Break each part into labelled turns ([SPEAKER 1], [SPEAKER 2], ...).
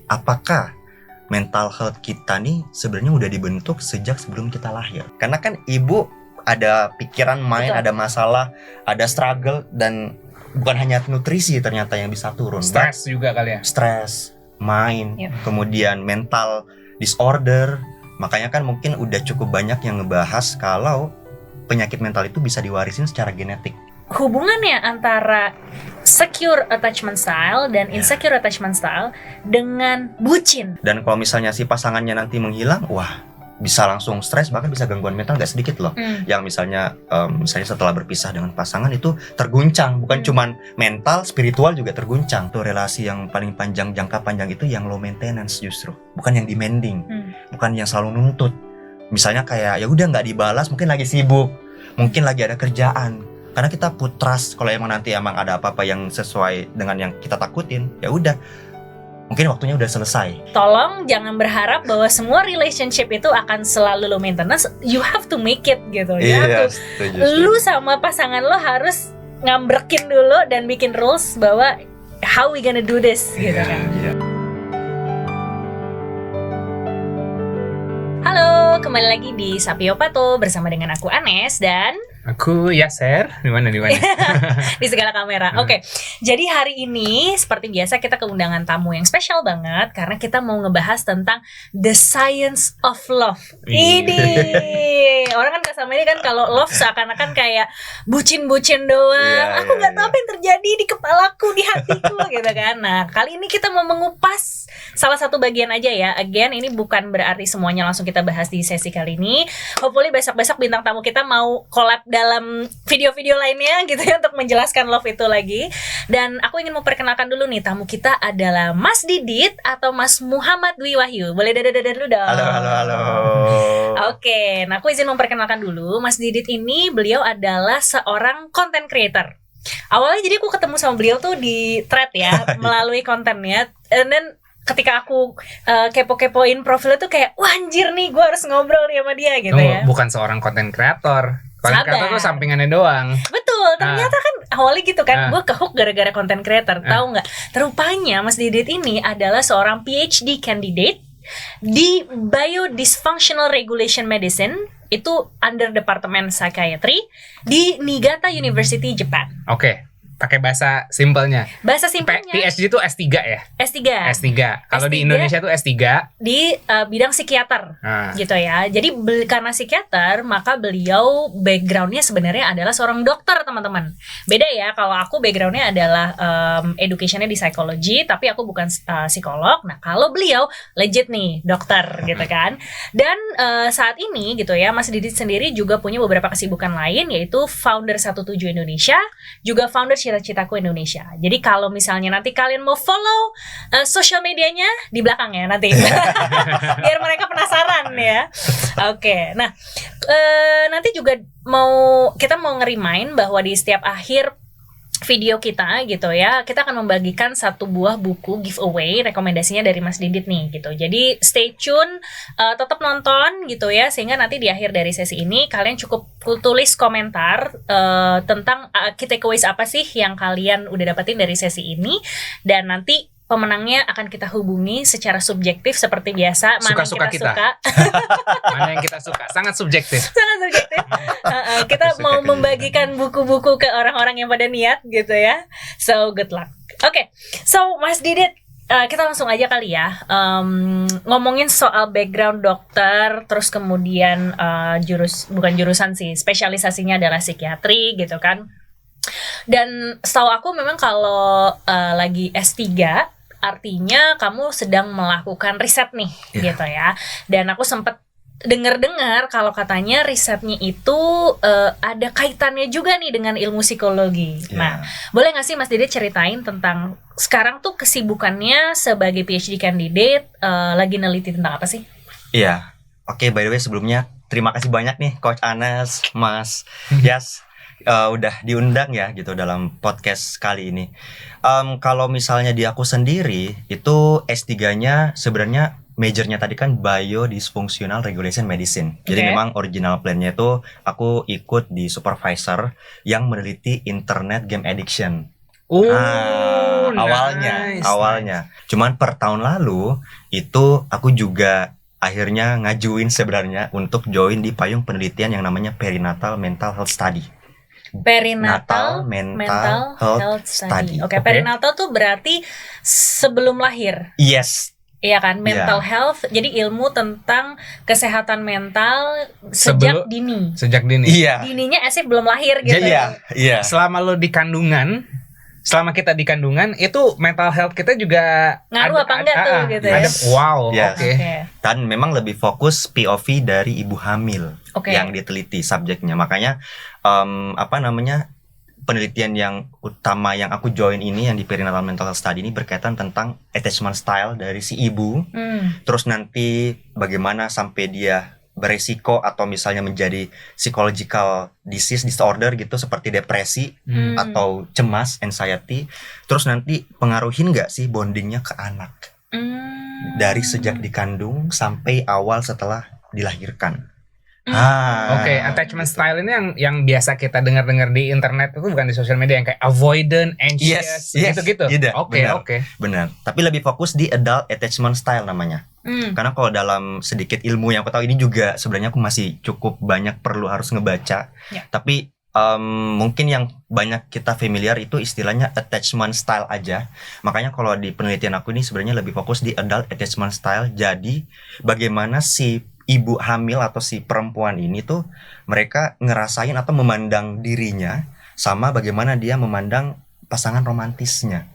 [SPEAKER 1] apakah mental health kita nih sebenarnya udah dibentuk sejak sebelum kita lahir? Karena kan ibu ada pikiran main,
[SPEAKER 2] Betul.
[SPEAKER 1] ada masalah, ada struggle, dan bukan hanya nutrisi ternyata yang bisa turun.
[SPEAKER 3] Stres juga kali ya.
[SPEAKER 1] Stres, main,
[SPEAKER 2] Yep.
[SPEAKER 1] kemudian mental disorder. Makanya kan mungkin udah cukup banyak yang ngebahas kalau penyakit mental itu bisa diwarisin secara genetik.
[SPEAKER 2] Hubungannya antara secure attachment style dan insecure attachment style dengan bucin.
[SPEAKER 1] Dan kalau misalnya si pasangannya nanti menghilang, wah bisa langsung stres, bahkan bisa gangguan mental gak sedikit loh. Yang misalnya setelah berpisah dengan pasangan itu terguncang, bukan cuman mental, spiritual juga terguncang. Tuh relasi yang paling panjang, jangka panjang itu yang low maintenance justru, bukan yang demanding, bukan yang selalu nuntut. Misalnya kayak ya udah nggak dibalas, mungkin lagi sibuk, mungkin lagi ada kerjaan. Karena kita put trust, kalau emang nanti emang ada apa-apa yang sesuai dengan yang kita takutin, ya udah, mungkin waktunya udah selesai.
[SPEAKER 2] Tolong jangan berharap bahwa semua relationship itu akan selalu low maintenance. You have to make it gitu. You have to,
[SPEAKER 1] setuju.
[SPEAKER 2] lu sama pasangan lo harus ngambrekin dulu dan bikin rules bahwa how we gonna do this gitu kan. Halo, kembali lagi di Sapiopato bersama dengan aku Anes dan
[SPEAKER 3] Aku Yaser, di mana?
[SPEAKER 2] di segala kamera. Oke. Jadi hari ini seperti biasa kita keundangan tamu yang spesial banget karena kita mau ngebahas tentang the science of love. Ini orang kan sama ini kan kalau love seakan-akan kayak bucin-bucin doang. Aku nggak tahu apa yang terjadi di kepalaku, di hatiku gitu kan. Nah, kali ini kita mau mengupas salah satu bagian aja ya. Again, ini bukan berarti semuanya langsung kita bahas di sesi kali ini. Hopefully besok-besok bintang tamu kita mau collab dalam video-video lainnya gitu ya untuk menjelaskan love itu lagi. Dan aku ingin memperkenalkan dulu nih, tamu kita adalah Mas Didit atau Mas Muhammad Dwi Wahyu. Boleh dadah-dadah dulu dong.
[SPEAKER 1] Halo.
[SPEAKER 2] Oke, nah aku izin memperkenalkan dulu. Mas Didit ini beliau adalah seorang content creator. Awalnya jadi aku ketemu sama beliau tuh di thread ya, melalui kontennya. And then ketika aku kepo-kepoin profilnya tuh kayak, wah anjir nih, gue harus ngobrol nih sama dia gitu ya.
[SPEAKER 3] Bukan seorang content creator. Content
[SPEAKER 2] Sabar.
[SPEAKER 3] creator tuh sampingannya doang.
[SPEAKER 2] Betul, ternyata kan awalnya gitu kan, gue kehook gara-gara content creator, tahu nggak? Terupanya Mas Didit ini adalah seorang PhD candidate di Biodysfunctional Regulation Medicine, itu under Departemen Psychiatry di Niigata University, Jepang.
[SPEAKER 3] Oke, pakai bahasa simpelnya.
[SPEAKER 2] Bahasa simpelnya
[SPEAKER 3] PhD itu S3 ya?
[SPEAKER 2] S3.
[SPEAKER 3] Kalau di
[SPEAKER 2] S3
[SPEAKER 3] Indonesia tuh S3
[SPEAKER 2] di bidang psikiater gitu ya. Jadi karena psikiater maka beliau backgroundnya sebenarnya adalah seorang dokter, teman-teman. Beda ya, kalau aku backgroundnya adalah educationnya di psikologi, tapi aku bukan psikolog. Nah kalau beliau legit nih dokter gitu kan. Dan saat ini gitu ya, Mas Didit sendiri juga punya beberapa kesibukan lain, yaitu founder 17 Indonesia, juga founder Cita-Citaku Indonesia. Jadi kalau misalnya nanti kalian mau follow sosial medianya di belakang ya nanti, biar mereka penasaran ya. Oke, nah nanti juga kita mau nge-remind bahwa di setiap akhir video kita gitu ya, kita akan membagikan satu buah buku giveaway, rekomendasinya dari Mas Didit nih gitu. Jadi stay tune, tetap nonton gitu ya, sehingga nanti di akhir dari sesi ini kalian cukup tulis komentar tentang key takeaways apa sih yang kalian udah dapetin dari sesi ini, dan nanti pemenangnya akan kita hubungi secara subjektif seperti biasa. Mana
[SPEAKER 3] Suka-suka
[SPEAKER 2] yang kita suka.
[SPEAKER 3] mana yang kita suka, sangat subjektif.
[SPEAKER 2] Sangat subjektif. Kita mau membagikan buku-buku ke orang-orang yang pada niat gitu ya. So good luck. Oke, so Mas Didit, kita langsung aja kali ya, ngomongin soal background dokter, terus kemudian bukan jurusan sih, spesialisasinya adalah psikiatri gitu kan. Dan setahu aku memang kalau lagi S3 artinya kamu sedang melakukan riset nih gitu ya. Dan aku sempat dengar kalau katanya risetnya itu ada kaitannya juga nih dengan ilmu psikologi. Nah, boleh nggak sih Mas Didit ceritain tentang sekarang tuh kesibukannya sebagai PhD candidate, lagi neliti tentang apa sih?
[SPEAKER 1] Iya, oke, by the way sebelumnya terima kasih banyak nih Coach Anes, Mas Yas, udah diundang ya gitu dalam podcast kali ini. Kalau misalnya di aku sendiri itu S3-nya sebenarnya majornya tadi kan Biodysfunctional Regulation Medicine. Jadi memang original plan-nya itu aku ikut di supervisor yang meneliti internet game addiction. awalnya. Cuman per tahun lalu itu aku juga akhirnya ngajuin sebenarnya untuk join di payung penelitian yang namanya Perinatal Mental Health Study.
[SPEAKER 2] Perinatal mental health study. Oke, perinatal tuh berarti sebelum lahir.
[SPEAKER 1] Yes.
[SPEAKER 2] Iya kan, mental health. Jadi ilmu tentang kesehatan mental sejak dini.
[SPEAKER 1] Iya.
[SPEAKER 2] Dininya asik belum lahir gitu.
[SPEAKER 1] Iya.
[SPEAKER 3] Selama kita di kandungan itu mental health kita juga
[SPEAKER 2] ngaruh apa enggak tuh gitu ya.
[SPEAKER 1] Oke. Dan memang lebih fokus POV dari ibu hamil yang diteliti subjeknya. Makanya penelitian yang utama yang aku join ini yang di Perinatal Mental Health Study ini berkaitan tentang attachment style dari si ibu. Terus nanti bagaimana sampai dia beresiko atau misalnya menjadi psychological disorder gitu seperti depresi atau cemas, anxiety. Terus nanti pengaruhin nggak sih bondingnya ke anak dari sejak dikandung sampai awal setelah dilahirkan.
[SPEAKER 3] Attachment style ini yang biasa kita dengar di internet itu bukan di sosial media yang kayak avoidant, anxious, gitu-gitu. Oke.
[SPEAKER 1] Benar. Tapi lebih fokus di adult attachment style namanya. Karena kalau dalam sedikit ilmu yang aku tahu ini juga sebenarnya aku masih cukup banyak perlu harus ngebaca. Tapi mungkin yang banyak kita familiar itu istilahnya attachment style aja. Makanya kalau di penelitian aku ini sebenarnya lebih fokus di adult attachment style. Jadi bagaimana si ibu hamil atau si perempuan ini tuh mereka ngerasain atau memandang dirinya sama bagaimana dia memandang pasangan romantisnya.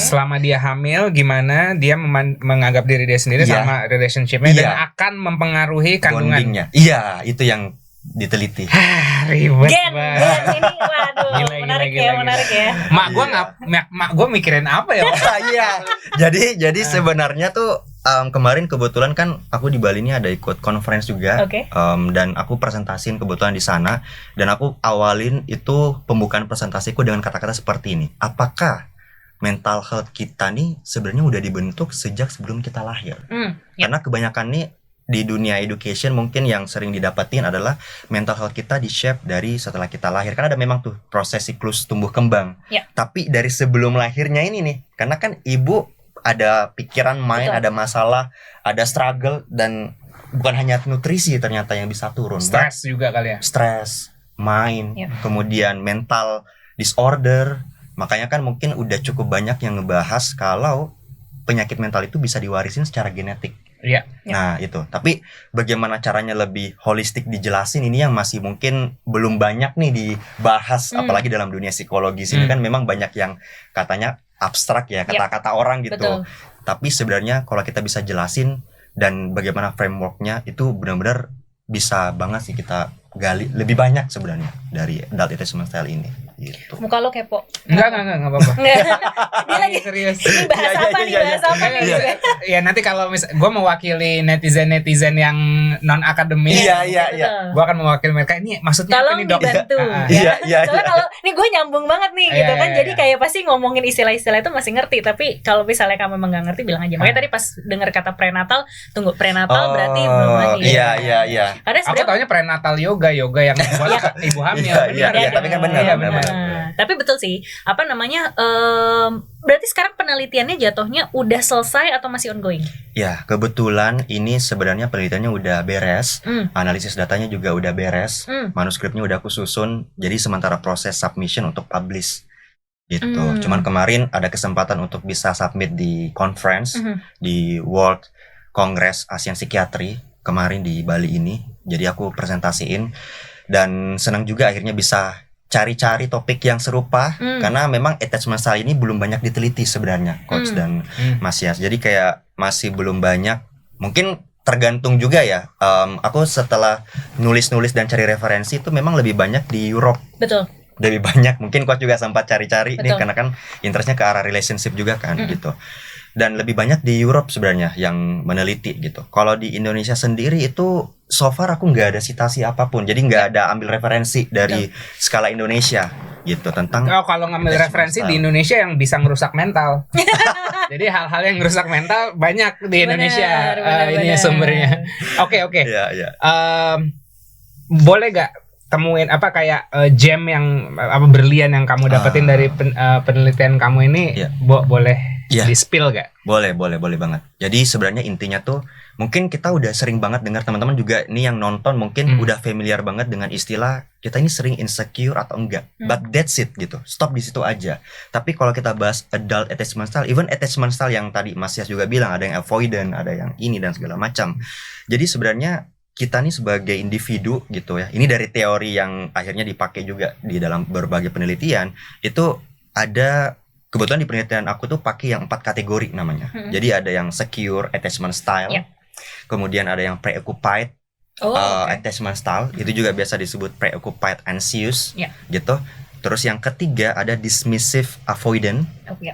[SPEAKER 3] Selama dia hamil gimana dia menganggap diri dia sendiri sama relationship-nya dan akan mempengaruhi kandungannya.
[SPEAKER 1] Iya, itu yang diteliti.
[SPEAKER 3] Ribet
[SPEAKER 2] banget. Ini waduh, menarik ya.
[SPEAKER 3] Mak gua mikirin apa ya?
[SPEAKER 1] Jadi sebenarnya tuh kemarin kebetulan kan aku di Bali ini ada ikut conference juga. Dan aku presentasiin kebetulan di sana dan aku awalin itu pembukaan presentasiku dengan kata-kata seperti ini. Apakah mental health kita nih sebenarnya udah dibentuk sejak sebelum kita lahir? Karena kebanyakan nih di dunia education mungkin yang sering didapatin adalah mental health kita di-shape dari setelah kita lahir. Karena ada memang tuh proses siklus tumbuh kembang. Tapi dari sebelum lahirnya ini nih, karena kan ibu ada pikiran, mind, ada masalah, ada struggle, dan bukan hanya nutrisi ternyata yang bisa turun.
[SPEAKER 3] Stres juga kali ya.
[SPEAKER 1] Stres, mind, kemudian mental disorder. Makanya kan mungkin udah cukup banyak yang ngebahas kalau penyakit mental itu bisa diwarisin secara genetik. Nah itu, tapi bagaimana caranya lebih holistik dijelasin ini yang masih mungkin belum banyak nih dibahas, apalagi dalam dunia psikologis ini kan memang banyak yang katanya abstrak ya, kata-kata orang gitu. Tapi sebenarnya kalau kita bisa jelasin dan bagaimana frameworknya itu benar-benar bisa banget sih kita gali lebih banyak sebenarnya dari adult attachment style ini. Gitu.
[SPEAKER 2] Muka lo kepo.
[SPEAKER 3] Enggak apa-apa.
[SPEAKER 2] Dia lagi
[SPEAKER 3] serius.
[SPEAKER 2] Ini bahas apa nih?
[SPEAKER 3] Ya nanti kalau gue mewakili netizen yang non akademik.
[SPEAKER 1] Iya.
[SPEAKER 3] Gue akan mewakili mereka. Ini maksudnya
[SPEAKER 2] tolong
[SPEAKER 3] apa nih, Dok?
[SPEAKER 2] Dibantu. Soalnya kalau ini gue nyambung banget nih gitu kan. Jadi kayak pasti ngomongin istilah-istilah itu masih ngerti. Tapi kalau misalnya kamu memang nggak ngerti bilang aja. Makanya tadi pas dengar kata prenatal, tunggu prenatal berarti belum lagi.
[SPEAKER 1] Iya.
[SPEAKER 3] Aku taunya prenatal yoga yang buat ibu hamil.
[SPEAKER 1] Iya, tapi kan benar.
[SPEAKER 2] Tapi betul sih, berarti sekarang penelitiannya jatuhnya udah selesai atau masih ongoing?
[SPEAKER 1] Ya, kebetulan ini sebenarnya penelitiannya udah beres, analisis datanya juga udah beres, manuskripnya udah aku susun, jadi sementara proses submission untuk publish gitu. Cuman kemarin ada kesempatan untuk bisa submit di conference di World Congress Asian Psychiatry kemarin di Bali ini. Jadi aku presentasiin dan senang juga akhirnya bisa cari-cari topik yang serupa karena memang attachment style ini belum banyak diteliti sebenarnya Coach dan Mas Yas. Jadi kayak masih belum banyak. Mungkin tergantung juga ya. Aku setelah nulis dan cari referensi itu memang lebih banyak di Europe.
[SPEAKER 2] Betul.
[SPEAKER 1] Lebih banyak. Mungkin Coach juga sempat cari-cari nih karena kan interestnya ke arah relationship juga kan gitu. Dan lebih banyak di Europe sebenarnya yang meneliti gitu. Kalau di Indonesia sendiri itu so far aku nggak ada citasi apapun. Jadi nggak ada ambil referensi dari skala Indonesia gitu tentang.
[SPEAKER 3] Kalau ngambil referensi di Indonesia yang bisa ngerusak mental. Jadi hal-hal yang ngerusak mental banyak di Indonesia. Ini sumbernya. Oke.
[SPEAKER 1] Iya.
[SPEAKER 3] Boleh gak temuin apa kayak gem yang apa berlian yang kamu dapetin dari penelitian kamu ini, boleh di-spill gak?
[SPEAKER 1] Boleh banget. Jadi sebenarnya intinya tuh mungkin kita udah sering banget dengar, teman-teman juga nih yang nonton mungkin udah familiar banget dengan istilah kita ini sering insecure atau enggak. But that's it gitu. Stop di situ aja. Tapi kalau kita bahas adult attachment style, even attachment style yang tadi Mas Yas juga bilang ada yang avoidant, ada yang ini dan segala macam. Jadi sebenarnya kita nih sebagai individu gitu ya. Ini dari teori yang akhirnya dipakai juga di dalam berbagai penelitian, itu ada. Kebetulan di penelitian aku tuh pakai yang 4 kategori namanya. Jadi ada yang secure attachment style, kemudian ada yang preoccupied attachment style, itu juga biasa disebut preoccupied anxious, gitu. Terus yang ketiga ada dismissive avoidant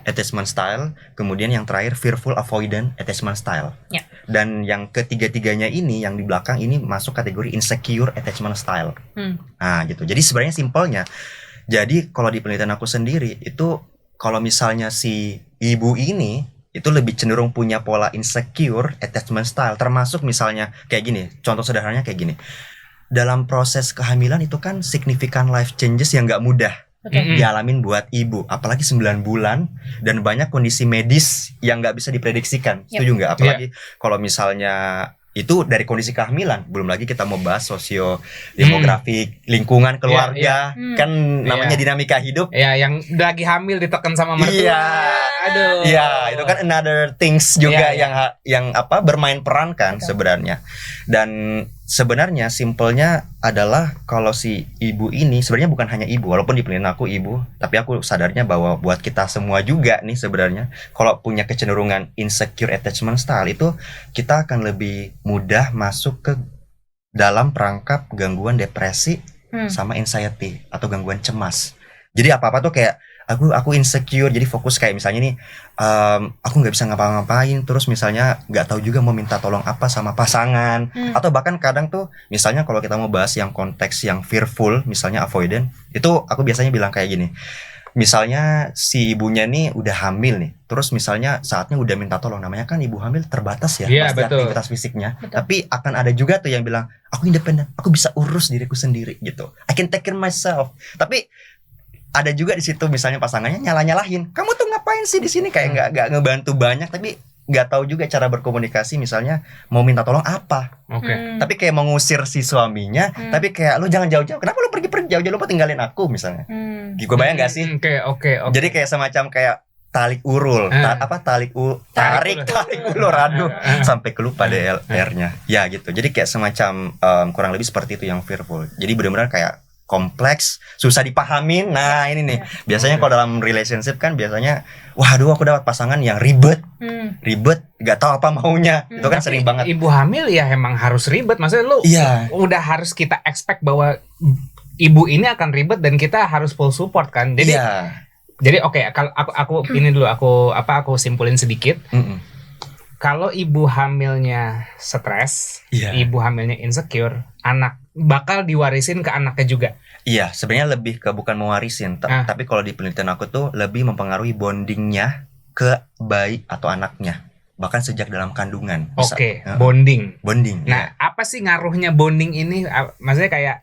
[SPEAKER 1] attachment style, kemudian yang terakhir fearful avoidant attachment style. Dan yang ketiga-tiganya ini yang di belakang ini masuk kategori insecure attachment style. Nah, gitu. Jadi sebenarnya simpelnya, jadi kalau di penelitian aku sendiri itu kalau misalnya si ibu ini itu lebih cenderung punya pola insecure attachment style, termasuk misalnya kayak gini, contoh sederhananya kayak gini. Dalam proses kehamilan itu kan significant life changes yang gak mudah dialamin buat ibu, apalagi 9 bulan dan banyak kondisi medis yang gak bisa diprediksikan. Setuju gak? Apalagi kalau misalnya itu dari kondisi kehamilan, belum lagi kita mau bahas sosio demografi, lingkungan keluarga, kan namanya dinamika hidup.
[SPEAKER 3] Yang lagi hamil ditekan sama mertua. Aduh.
[SPEAKER 1] Iya, itu kan another things juga yang apa bermain peran kan sebenarnya. Dan sebenarnya simpelnya adalah kalau si ibu ini sebenarnya bukan hanya ibu, walaupun di penelitian aku ibu, tapi aku sadarnya bahwa buat kita semua juga nih sebenarnya kalau punya kecenderungan insecure attachment style itu kita akan lebih mudah masuk ke dalam perangkap gangguan depresi sama anxiety atau gangguan cemas. Jadi apa-apa tuh kayak aku insecure, jadi fokus kayak misalnya nih aku nggak bisa ngapa-ngapain, terus misalnya nggak tahu juga mau minta tolong apa sama pasangan, atau bahkan kadang tuh misalnya kalau kita mau bahas yang konteks yang fearful, misalnya avoidant, itu aku biasanya bilang kayak gini. Misalnya si ibunya nih udah hamil nih, terus misalnya saatnya udah minta tolong, namanya kan ibu hamil terbatas ya pasti aktivitas fisiknya. Tapi akan ada juga tuh yang bilang aku independen, aku bisa urus diriku sendiri gitu, I can take care myself. Tapi ada juga di situ misalnya pasangannya nyalahin, kamu tuh ngapain sih di sini, kayak nggak ngebantu banyak, tapi nggak tahu juga cara berkomunikasi, misalnya mau minta tolong apa, tapi kayak mengusir si suaminya, tapi kayak lu jangan jauh-jauh, kenapa lu pergi jauh-jauh, lu tinggalin aku misalnya, gue bayang nggak sih? Jadi kayak semacam kayak tarik urul, tarik ulur, aduh, sampai kelupa deh R-nya, ya gitu. Jadi kayak semacam kurang lebih seperti itu yang fearful. Jadi benar-benar kayak kompleks, susah dipahamin. Nah ini nih, biasanya kalau dalam relationship kan biasanya, waduh aku dapat pasangan yang ribet, gak tahu apa maunya. Itu kan sering banget.
[SPEAKER 3] Ibu hamil ya emang harus ribet, maksudnya lu udah harus kita expect bahwa ibu ini akan ribet dan kita harus full support kan. Jadi jadi kalau aku ini dulu aku simpulin sedikit. Kalau ibu hamilnya stres, ibu hamilnya insecure, anak bakal diwarisin ke anaknya juga.
[SPEAKER 1] Iya, sebenarnya lebih ke bukan mewarisin, tapi kalau di penelitian aku tuh lebih mempengaruhi bondingnya ke bayi atau anaknya, bahkan sejak dalam kandungan.
[SPEAKER 3] Bonding.
[SPEAKER 1] Nah,
[SPEAKER 3] apa sih ngaruhnya bonding ini? Maksudnya kayak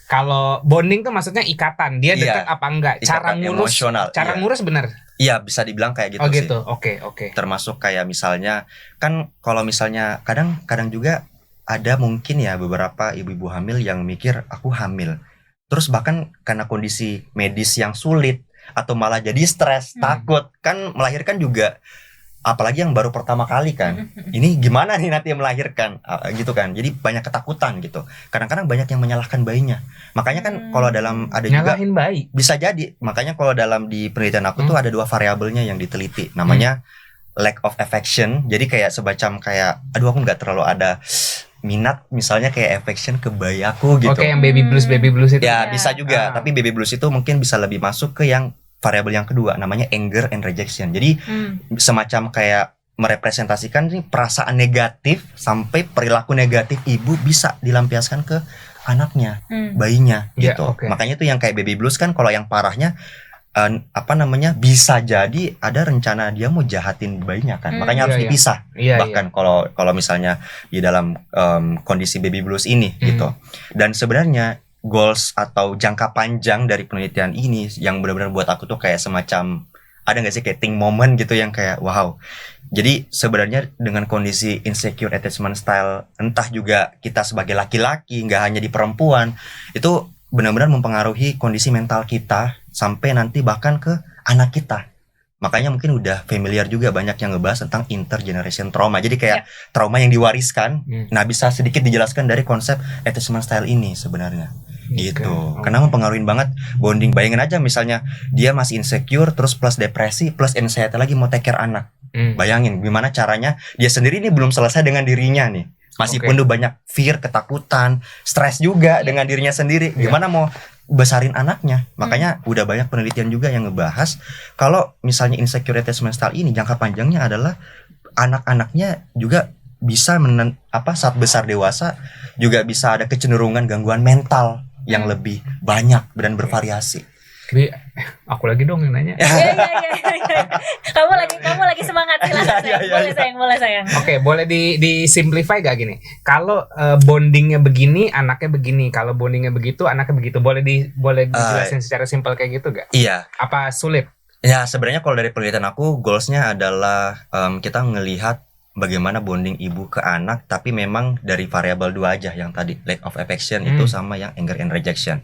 [SPEAKER 3] kalau bonding tuh maksudnya ikatan, dia dekat apa enggak?
[SPEAKER 1] Ikatan emosional.
[SPEAKER 3] Cara ngurus benar.
[SPEAKER 1] Iya, bisa dibilang kayak gitu sih.
[SPEAKER 3] Oke.
[SPEAKER 1] Termasuk kayak misalnya kan kalau misalnya kadang juga ada mungkin ya beberapa ibu-ibu hamil yang mikir aku hamil. Terus bahkan karena kondisi medis yang sulit atau malah jadi stres, takut kan melahirkan juga, apalagi yang baru pertama kali kan. Ini gimana nih nanti yang melahirkan gitu kan. Jadi banyak ketakutan gitu. Kadang-kadang banyak yang menyalahkan bayinya. Makanya kan kalau dalam ada
[SPEAKER 3] nyalahin
[SPEAKER 1] juga
[SPEAKER 3] bayi.
[SPEAKER 1] Bisa jadi. Makanya kalau dalam di penelitian aku tuh ada 2 variabelnya yang diteliti. Namanya lack of affection. Jadi kayak semacam kayak aduh aku nggak terlalu ada minat misalnya kayak affection ke bayi aku gitu.
[SPEAKER 3] Yang baby blues itu.
[SPEAKER 1] Ya bisa juga. Tapi baby blues itu mungkin bisa lebih masuk ke yang variabel yang kedua, namanya anger and rejection. Jadi semacam kayak merepresentasikan nih perasaan negatif sampai perilaku negatif ibu bisa dilampiaskan ke anaknya, bayinya gitu. Makanya tuh yang kayak baby blues kan kalau yang parahnya bisa jadi ada rencana dia mau jahatin bayinya kan. Makanya harus dipisah. Bahkan kalau misalnya di dalam kondisi baby blues ini gitu. Dan sebenarnya goals atau jangka panjang dari penelitian ini yang benar-benar buat aku tuh kayak semacam, ada nggak sih kayak think moment gitu yang kayak wow. Jadi sebenarnya dengan kondisi insecure attachment style, entah juga kita sebagai laki-laki, nggak hanya di perempuan, itu benar-benar mempengaruhi kondisi mental kita sampai nanti bahkan ke anak kita. Makanya mungkin udah familiar juga banyak yang ngebahas tentang intergeneration trauma. Jadi kayak trauma yang diwariskan. Nah, bisa sedikit dijelaskan dari konsep attachment style ini sebenarnya. Gitu. Karena mempengaruhi banget bonding. Bayangin aja misalnya dia masih insecure terus plus depresi plus anxiety lagi mau take care anak. Bayangin gimana caranya dia sendiri ini belum selesai dengan dirinya nih. Masih penuh banyak fear, ketakutan, stres juga dengan dirinya sendiri. Gimana mau besarin anaknya? Makanya udah banyak penelitian juga yang ngebahas kalau misalnya insecure attachment style ini jangka panjangnya adalah anak-anaknya juga bisa saat besar dewasa juga bisa ada kecenderungan gangguan mental yang lebih banyak dan bervariasi.
[SPEAKER 3] Jadi aku lagi dong yang nanya.
[SPEAKER 2] Iya. Kamu lagi semangat, silakan. Boleh sayang.
[SPEAKER 3] Oke, boleh di simplify gak gini? Kalau bondingnya begini, anaknya begini. Kalau bondingnya begitu, anaknya begitu. Boleh dijelasin secara simpel kayak gitu gak?
[SPEAKER 1] Iya.
[SPEAKER 3] Apa sulit?
[SPEAKER 1] Ya sebenarnya kalau dari penelitian aku goalsnya adalah kita ngelihat bagaimana bonding ibu ke anak, tapi memang dari variabel dua aja yang tadi lack of affection itu sama yang anger and rejection.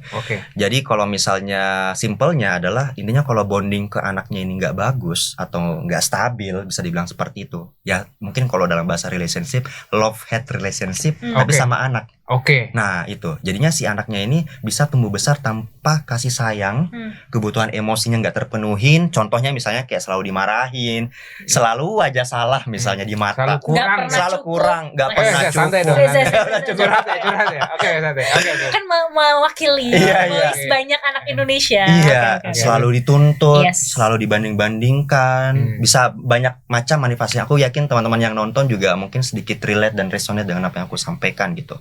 [SPEAKER 1] Jadi kalau misalnya simpelnya adalah intinya kalau bonding ke anaknya ini nggak bagus atau nggak stabil, bisa dibilang seperti itu. Ya mungkin kalau dalam bahasa relationship love hate relationship, tapi sama anak. Nah itu jadinya si anaknya ini bisa tumbuh besar tanpa kasih sayang, kebutuhan emosinya nggak terpenuhin. Contohnya misalnya kayak selalu dimarahin, selalu aja salah misalnya di mata, selalu kurang, nggak pernah cukup.
[SPEAKER 3] Curhat ya. Oke.
[SPEAKER 2] Kan mewakili voice banyak anak Indonesia.
[SPEAKER 1] Selalu dituntut, selalu dibanding-bandingkan, bisa banyak macam manifestasi. Aku yakin teman-teman yang nonton juga mungkin sedikit relate dan resonate dengan apa yang aku sampaikan gitu.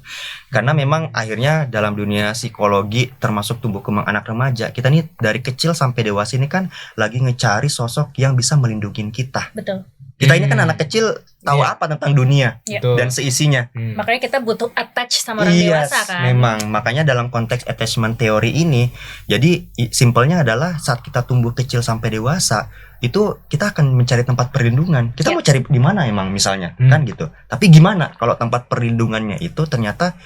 [SPEAKER 1] Karena memang akhirnya dalam dunia psikologi termasuk tumbuh kembang anak remaja, kita nih dari kecil sampai dewasa ini kan lagi ngecari sosok yang bisa melindungi kita.
[SPEAKER 2] Betul.
[SPEAKER 1] Kita ini kan anak kecil tahu apa tentang dunia dan seisinya.
[SPEAKER 2] Makanya kita butuh attach sama orang dewasa kan.
[SPEAKER 1] Memang makanya dalam konteks attachment teori ini, jadi simpelnya adalah saat kita tumbuh kecil sampai dewasa itu kita akan mencari tempat perlindungan. Kita mau cari di mana emang misalnya kan gitu. Tapi gimana kalau tempat perlindungannya itu ternyata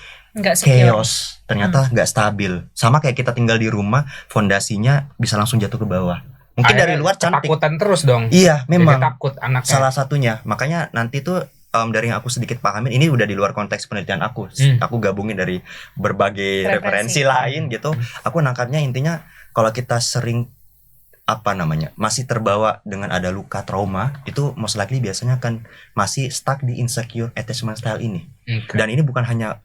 [SPEAKER 1] chaos, ternyata nggak stabil. Sama kayak kita tinggal di rumah, fondasinya bisa langsung jatuh ke bawah. Mungkin dari luar cantik,
[SPEAKER 3] takutan terus dong.
[SPEAKER 1] Iya, memang.
[SPEAKER 3] Jadi takut anaknya.
[SPEAKER 1] Salah satunya. Makanya nanti tuh dari yang aku sedikit pahamin, ini udah di luar konteks penelitian aku. Aku gabungin dari berbagai referensi lain gitu. Aku nangkapnya intinya kalau kita sering masih terbawa dengan ada luka trauma, itu most likely biasanya kan masih stuck di insecure attachment style ini. Dan ini bukan hanya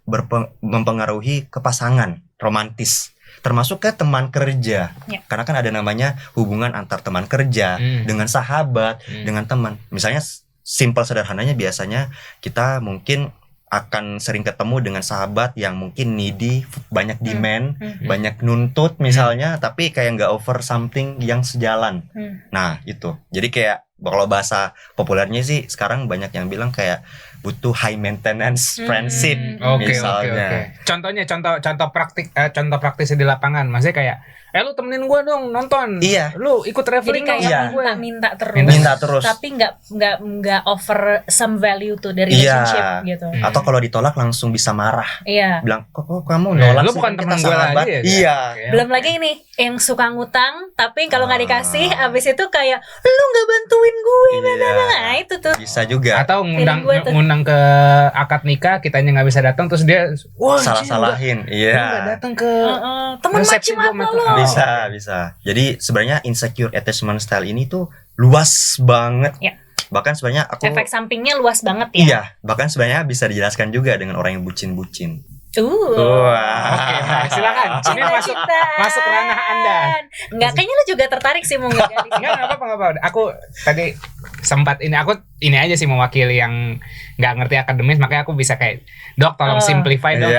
[SPEAKER 1] mempengaruhi ke pasangan romantis, termasuk ke teman kerja. Karena kan ada namanya hubungan antar teman kerja dengan sahabat, dengan teman. Misalnya simple sederhananya biasanya kita mungkin akan sering ketemu dengan sahabat yang mungkin needy, banyak demand, banyak nuntut misalnya, tapi kayak nggak offer something yang sejalan. Nah itu, jadi kayak kalau bahasa populernya sih sekarang banyak yang bilang kayak butuh high maintenance friendship misalnya.
[SPEAKER 3] Contohnya contoh praktisnya di lapangan, maksudnya kayak lu temenin gue dong nonton. Lu ikut traveling.
[SPEAKER 2] Jadi kayak minta terus. Tapi nggak offer some value tuh dari relationship gitu.
[SPEAKER 1] Atau kalau ditolak langsung bisa marah. Bilang kok kamu nolak
[SPEAKER 3] lu bukan teman gue lagi ya.
[SPEAKER 2] Belum lagi ini yang suka ngutang, tapi kalau nggak dikasih, abis itu kayak lu nggak bantuin gue. Nah itu tuh.
[SPEAKER 1] Bisa juga.
[SPEAKER 3] Atau ngundang ke akad nikah, kitanya nggak bisa datang, terus dia
[SPEAKER 1] salah-salahin.
[SPEAKER 3] Nggak datang ke
[SPEAKER 2] teman macam apa lo?
[SPEAKER 1] Bisa. Jadi sebenarnya insecure attachment style ini tuh luas banget. Bahkan sebenarnya
[SPEAKER 2] efek sampingnya luas banget ya.
[SPEAKER 1] Iya, bahkan sebenarnya bisa dijelaskan juga dengan orang yang bucin-bucin.
[SPEAKER 3] Silakan. Ini masuk ranah Anda.
[SPEAKER 2] Enggak, kayaknya lu juga tertarik sih mau ngegali.
[SPEAKER 3] Enggak apa-apa. Aku tadi sempat ini aja sih mewakili yang nggak ngerti akademis, makanya aku bisa kayak dok tolong simplify dong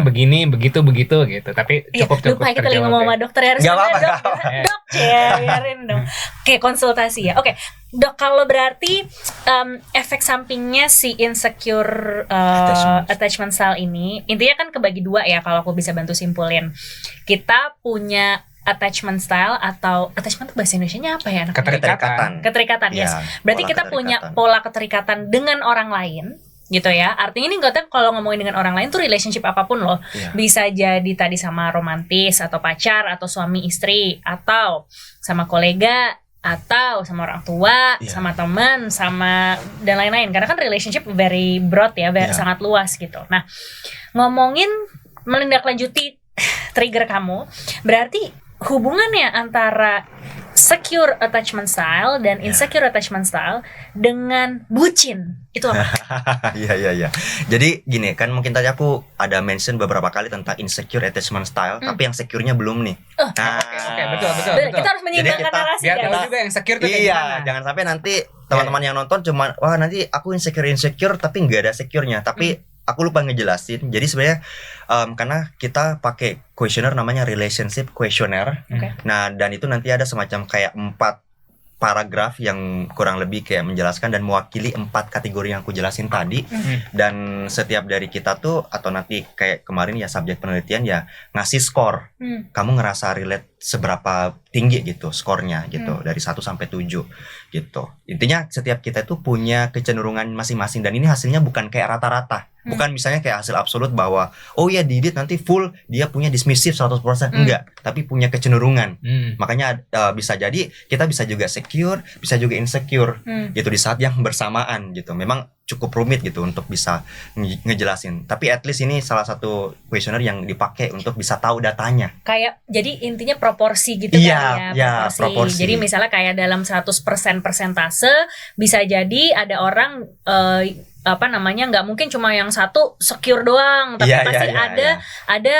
[SPEAKER 3] begini begitu gitu. Tapi cukup
[SPEAKER 2] lupa kita ngomong sama dokter harus dok biarin dong. Oke, konsultasi ya. Oke, Dok, kalau berarti efek sampingnya si insecure attachment style ini intinya kan kebagi dua ya, kalau aku bisa bantu simpulin. Kita punya attachment style atau attachment itu bahasa Indonesianya apa ya? Keterikatan, yes. Berarti kita punya pola keterikatan dengan orang lain gitu ya. Artinya ini nggak, kalau ngomongin dengan orang lain tuh relationship apapun loh. Bisa jadi tadi sama romantis atau pacar atau suami istri atau sama kolega atau sama orang tua, sama teman, sama dan lain-lain. Karena kan relationship very broad ya, sangat luas gitu. Nah, ngomongin menindaklanjuti trigger kamu, berarti hubungannya antara secure attachment style dan insecure attachment style dengan bucin itu apa?
[SPEAKER 1] Iya. Jadi gini kan, mungkin tadi aku ada mention beberapa kali tentang insecure attachment style, tapi yang secure-nya belum nih.
[SPEAKER 3] Oke, betul.
[SPEAKER 2] Kita harus menyeimbangkan narasi.
[SPEAKER 3] Biar tahu juga yang secure itu kayak gimana.
[SPEAKER 1] Jangan sampai nanti teman-teman yang nonton cuman wah nanti aku insecure tapi nggak ada secure-nya, tapi aku lupa ngejelasin. Jadi sebenarnya karena kita pakai questionnaire namanya relationship questionnaire. Nah, dan itu nanti ada semacam kayak 4 paragraf yang kurang lebih kayak menjelaskan dan mewakili 4 kategori yang aku jelasin tadi. Dan setiap dari kita tuh, atau nanti kayak kemarin ya subjek penelitian ya ngasih skor. Kamu ngerasa relate seberapa tinggi gitu skornya gitu, dari 1 sampai 7 gitu. Intinya setiap kita itu punya kecenderungan masing-masing, dan ini hasilnya bukan kayak rata-rata. Bukan misalnya kayak hasil absolut bahwa oh ya Didit nanti full dia punya dismissive 100%, enggak, tapi punya kecenderungan. Makanya bisa jadi kita bisa juga secure, bisa juga insecure gitu di saat yang bersamaan gitu. Memang cukup rumit gitu untuk bisa ngejelasin. Tapi at least ini salah satu questionnaire yang dipakai untuk bisa tahu datanya.
[SPEAKER 2] Kayak jadi intinya proporsi gitu kan ya, proporsi. Jadi misalnya kayak dalam 100% persentase bisa jadi ada orang nggak mungkin cuma yang satu secure doang, tapi pasti ada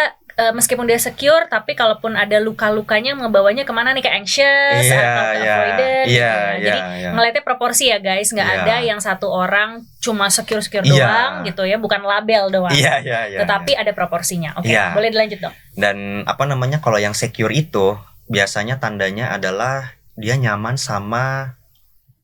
[SPEAKER 2] meskipun dia secure, tapi kalaupun ada luka-lukanya ngebawanya kemana nih, ke anxious atau ke avoidant Jadi ngeliatnya proporsi ya guys, nggak ada yang satu orang cuma secure doang gitu ya, bukan label doang. Tetapi ada proporsinya. Oke, boleh dilanjut dong.
[SPEAKER 1] Dan kalau yang secure itu biasanya tandanya adalah dia nyaman sama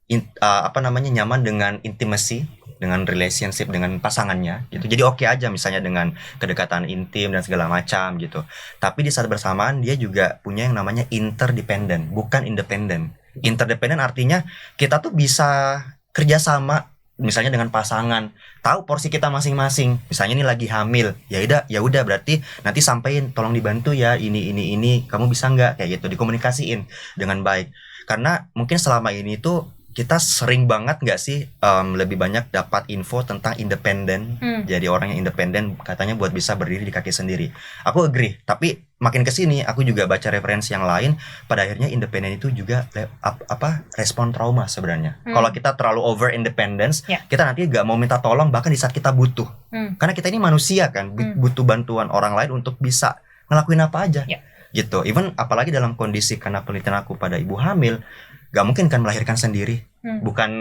[SPEAKER 1] nyaman dengan intimacy, dengan relationship dengan pasangannya gitu. Jadi oke aja misalnya dengan kedekatan intim dan segala macam gitu. Tapi di saat bersamaan dia juga punya yang namanya interdependent, bukan independent. Interdependent artinya kita tuh bisa kerjasama misalnya dengan pasangan, tahu porsi kita masing-masing. Misalnya ini lagi hamil, ya udah berarti nanti sampein, tolong dibantu ya ini kamu bisa nggak, kayak gitu, dikomunikasiin dengan baik. Karena mungkin selama ini tuh kita sering banget nggak sih lebih banyak dapat info tentang independen. Jadi orang yang independen katanya buat bisa berdiri di kaki sendiri. Aku agree, tapi makin kesini aku juga baca referensi yang lain. Pada akhirnya independen itu juga respon trauma sebenarnya. Kalau kita terlalu over independence, kita nanti nggak mau minta tolong bahkan di saat kita butuh. Karena kita ini manusia kan, butuh bantuan orang lain untuk bisa ngelakuin apa aja. Gitu. Even apalagi dalam kondisi, karena penelitian aku pada ibu hamil, gak mungkin kan melahirkan sendiri. Bukan,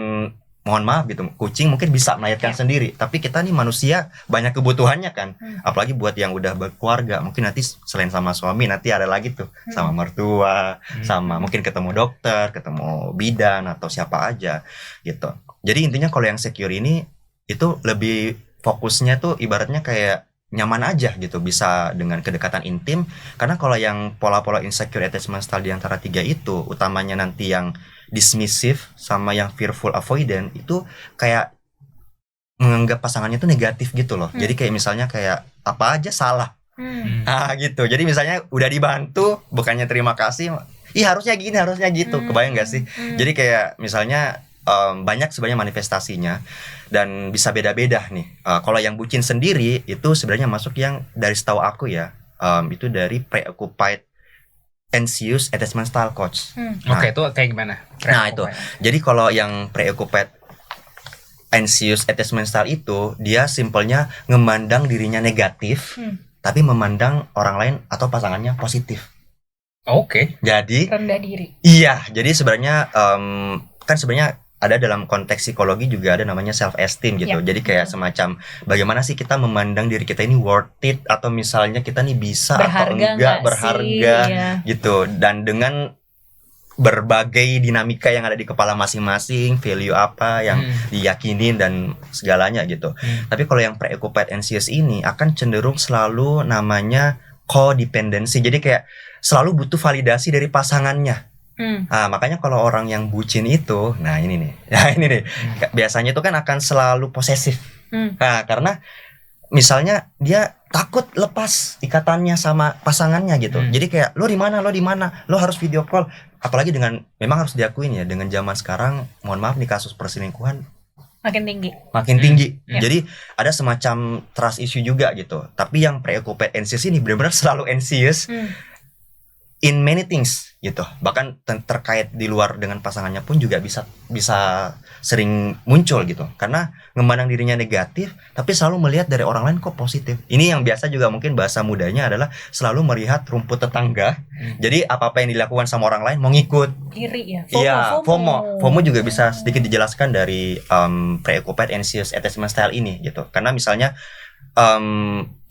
[SPEAKER 1] mohon maaf gitu, kucing mungkin bisa melahirkan sendiri, tapi kita nih manusia banyak kebutuhannya kan. Apalagi buat yang udah berkeluarga, mungkin nanti selain sama suami nanti ada lagi tuh sama mertua, sama mungkin ketemu dokter, ketemu bidan atau siapa aja gitu. Jadi intinya kalau yang secure ini itu lebih fokusnya tuh ibaratnya kayak nyaman aja gitu, bisa dengan kedekatan intim. Karena kalau yang pola-pola insecure attachment style di antara 3 itu, utamanya nanti yang dismissive sama yang fearful avoidant, itu kayak menganggap pasangannya itu negatif gitu loh. Jadi kayak misalnya kayak apa aja salah. Gitu. Jadi misalnya udah dibantu, bukannya terima kasih, harusnya gini, harusnya gitu. Kebayang gak sih? Jadi kayak misalnya banyak sebenarnya manifestasinya dan bisa beda-beda nih. Kalau yang bucin sendiri itu sebenarnya masuk yang dari setahu aku ya, itu dari preoccupied anxious attachment style, coach.
[SPEAKER 3] Oke, itu kayak gimana?
[SPEAKER 1] Nah itu, jadi kalau yang preoccupied anxious attachment style itu dia simpelnya memandang dirinya negatif, tapi memandang orang lain atau pasangannya positif. Jadi
[SPEAKER 2] rendah diri.
[SPEAKER 1] Iya, jadi sebenarnya kan sebenarnya ada dalam konteks psikologi juga ada namanya self esteem gitu. Jadi kayak semacam bagaimana sih kita memandang diri kita ini worth it, atau misalnya kita nih bisa
[SPEAKER 2] berharga
[SPEAKER 1] atau enggak berharga gitu. Dan dengan berbagai dinamika yang ada di kepala masing-masing, value apa yang diyakinin dan segalanya gitu. Tapi kalau yang preoccupied anxious ini akan cenderung selalu namanya codependency. Jadi kayak selalu butuh validasi dari pasangannya. Nah, makanya kalau orang yang bucin itu, nah ini nih. Ya ini nih. Biasanya itu kan akan selalu posesif. Nah, karena misalnya dia takut lepas ikatannya sama pasangannya gitu. Jadi kayak lo di mana, lo harus video call. Apalagi dengan, memang harus diakuin ya, dengan zaman sekarang, mohon maaf nih, kasus perselingkuhan
[SPEAKER 2] makin
[SPEAKER 1] tinggi. Jadi ada semacam trust issue juga gitu. Tapi yang preoccupied anxious ini benar-benar selalu anxious in many things gitu. Bahkan terkait di luar dengan pasangannya pun juga bisa sering muncul gitu. Karena memandang dirinya negatif tapi selalu melihat dari orang lain kok positif. Ini yang biasa juga mungkin bahasa mudanya adalah selalu melihat rumput tetangga. Jadi apa-apa yang dilakukan sama orang lain mau ngikut.
[SPEAKER 2] Iri ya.
[SPEAKER 1] Iya, FOMO juga bisa sedikit dijelaskan dari preoccupied anxious attachment style ini gitu. Karena misalnya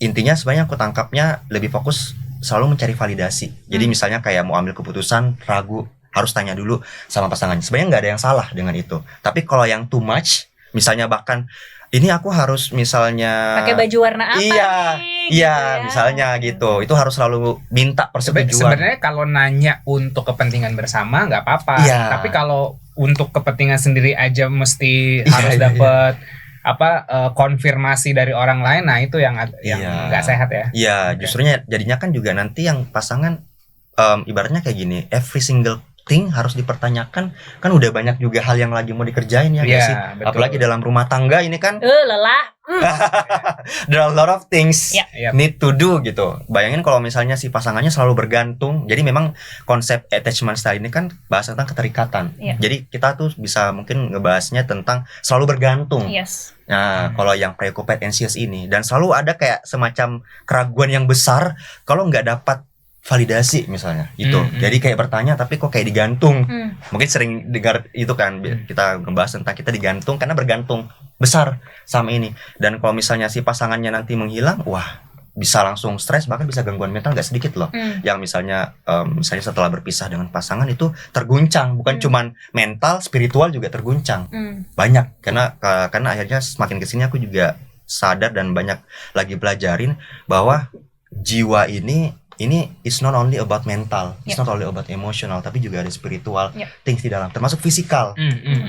[SPEAKER 1] intinya sebenarnya aku tangkapnya lebih fokus selalu mencari validasi. Jadi misalnya kayak mau ambil keputusan ragu, harus tanya dulu sama pasangannya. Sebenarnya nggak ada yang salah dengan itu. Tapi kalau yang too much, misalnya bahkan ini aku harus misalnya
[SPEAKER 2] pakai baju warna apa?
[SPEAKER 1] Iya, misalnya gitu. Itu harus selalu minta persetujuan.
[SPEAKER 3] Sebenarnya kalau nanya untuk kepentingan bersama nggak apa-apa. Tapi kalau untuk kepentingan sendiri aja mesti harus dapat konfirmasi dari orang lain, nah itu yang nggak sehat ya.
[SPEAKER 1] Iya, justrunya jadinya kan juga nanti yang pasangan ibaratnya kayak gini, every single thing harus dipertanyakan, kan udah banyak juga hal yang lagi mau dikerjain ya nggak sih? Betul. Apalagi dalam rumah tangga ini kan
[SPEAKER 2] lelah.
[SPEAKER 1] There are a lot of things need to do gitu. Bayangin kalau misalnya si pasangannya selalu bergantung. Jadi memang konsep attachment style ini kan bahas tentang keterikatan. Jadi kita tuh bisa mungkin ngebahasnya tentang selalu bergantung. Nah, kalau yang preoccupied anxious ini, dan selalu ada kayak semacam keraguan yang besar kalau nggak dapat validasi misalnya itu. Jadi kayak bertanya tapi kok kayak digantung. Mungkin sering dengar itu kan, kita ngebahas tentang kita digantung karena bergantung besar sama ini. Dan kalau misalnya si pasangannya nanti menghilang, wah bisa langsung stres, bahkan bisa gangguan mental gak sedikit loh. Yang misalnya setelah berpisah dengan pasangan itu terguncang, bukan cuman mental, spiritual juga terguncang. Banyak karena akhirnya semakin kesini aku juga sadar dan banyak lagi pelajarin bahwa jiwa ini is not only about mental, it's not only about emotional, tapi juga ada spiritual things di dalam, termasuk fisikal.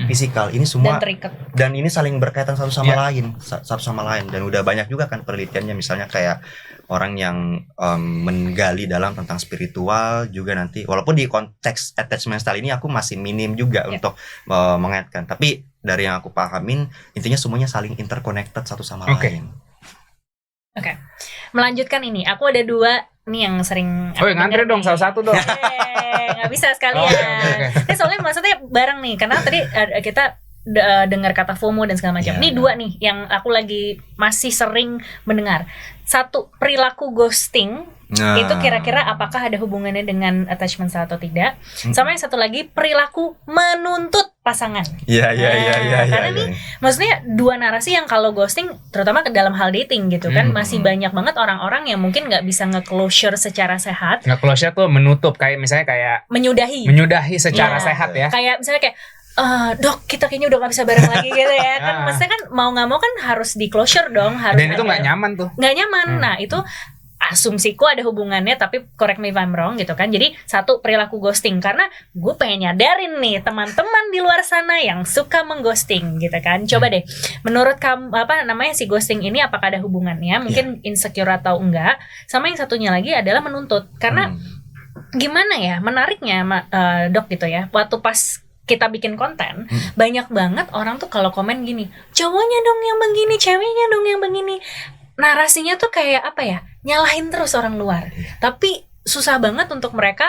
[SPEAKER 1] Fisikal ini semua dan ini saling berkaitan satu sama lain, dan udah banyak juga kan penelitiannya, misalnya kayak orang yang menggali dalam tentang spiritual juga nanti, walaupun di konteks attachment style ini aku masih minim juga untuk mengaitkan, tapi dari yang aku pahamin intinya semuanya saling interconnected satu sama lain.
[SPEAKER 2] Oke. Melanjutkan ini, aku ada 2 nih yang sering.
[SPEAKER 3] Ngantri dong, salah satu dong.
[SPEAKER 2] Nggak bisa sekalian. Ini soalnya maksudnya bareng nih, karena tadi kita dengar kata FOMO dan segala macam. Ini 2 nih yang aku lagi masih sering mendengar. 1, perilaku ghosting. Itu kira-kira apakah ada hubungannya dengan attachment style atau tidak? Sama yang satu lagi, perilaku menuntut pasangan.
[SPEAKER 1] Iya.
[SPEAKER 2] Karena nih, maksudnya 2 narasi yang kalau ghosting, terutama ke dalam hal dating gitu kan, masih banyak banget orang-orang yang mungkin nggak bisa nge-closure secara sehat.
[SPEAKER 3] Nge-closure tuh menutup, kayak misalnya kayak menyudahi secara sehat ya.
[SPEAKER 2] Kayak misalnya kayak dok, kita kayaknya udah gak bisa bareng lagi gitu ya kan. Maksudnya kan mau gak mau kan harus di closure dong, harus.
[SPEAKER 3] Dan itu gak nyaman tuh.
[SPEAKER 2] Gak nyaman. Nah itu asumsiku ada hubungannya, tapi correct me if I'm wrong gitu kan. Jadi 1, perilaku ghosting, karena gue pengen nyadarin nih teman-teman di luar sana yang suka mengghosting gitu kan. Coba deh, menurut kamu si ghosting ini apakah ada hubungannya? Mungkin insecure atau enggak. Sama yang satunya lagi adalah menuntut. Karena gimana ya, menariknya dok gitu ya, waktu pas kita bikin konten, banyak banget orang tuh kalau komen gini, cowoknya dong yang begini, ceweknya dong yang begini. Narasinya tuh kayak apa ya, nyalahin terus orang luar. Tapi susah banget untuk mereka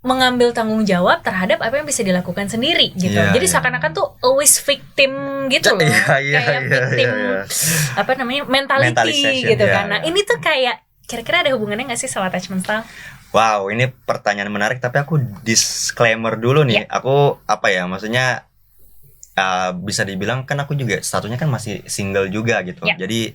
[SPEAKER 2] mengambil tanggung jawab terhadap apa yang bisa dilakukan sendiri gitu. Jadi seakan-akan tuh always victim gitu loh. Kayak victim mentality gitu kan. Nah ini tuh kayak kira-kira ada hubungannya gak sih sama attachment style?
[SPEAKER 1] Wow, ini pertanyaan menarik, tapi aku disclaimer dulu nih. Aku maksudnya bisa dibilang kan aku juga statusnya kan masih single juga gitu.
[SPEAKER 2] Ya.
[SPEAKER 1] Jadi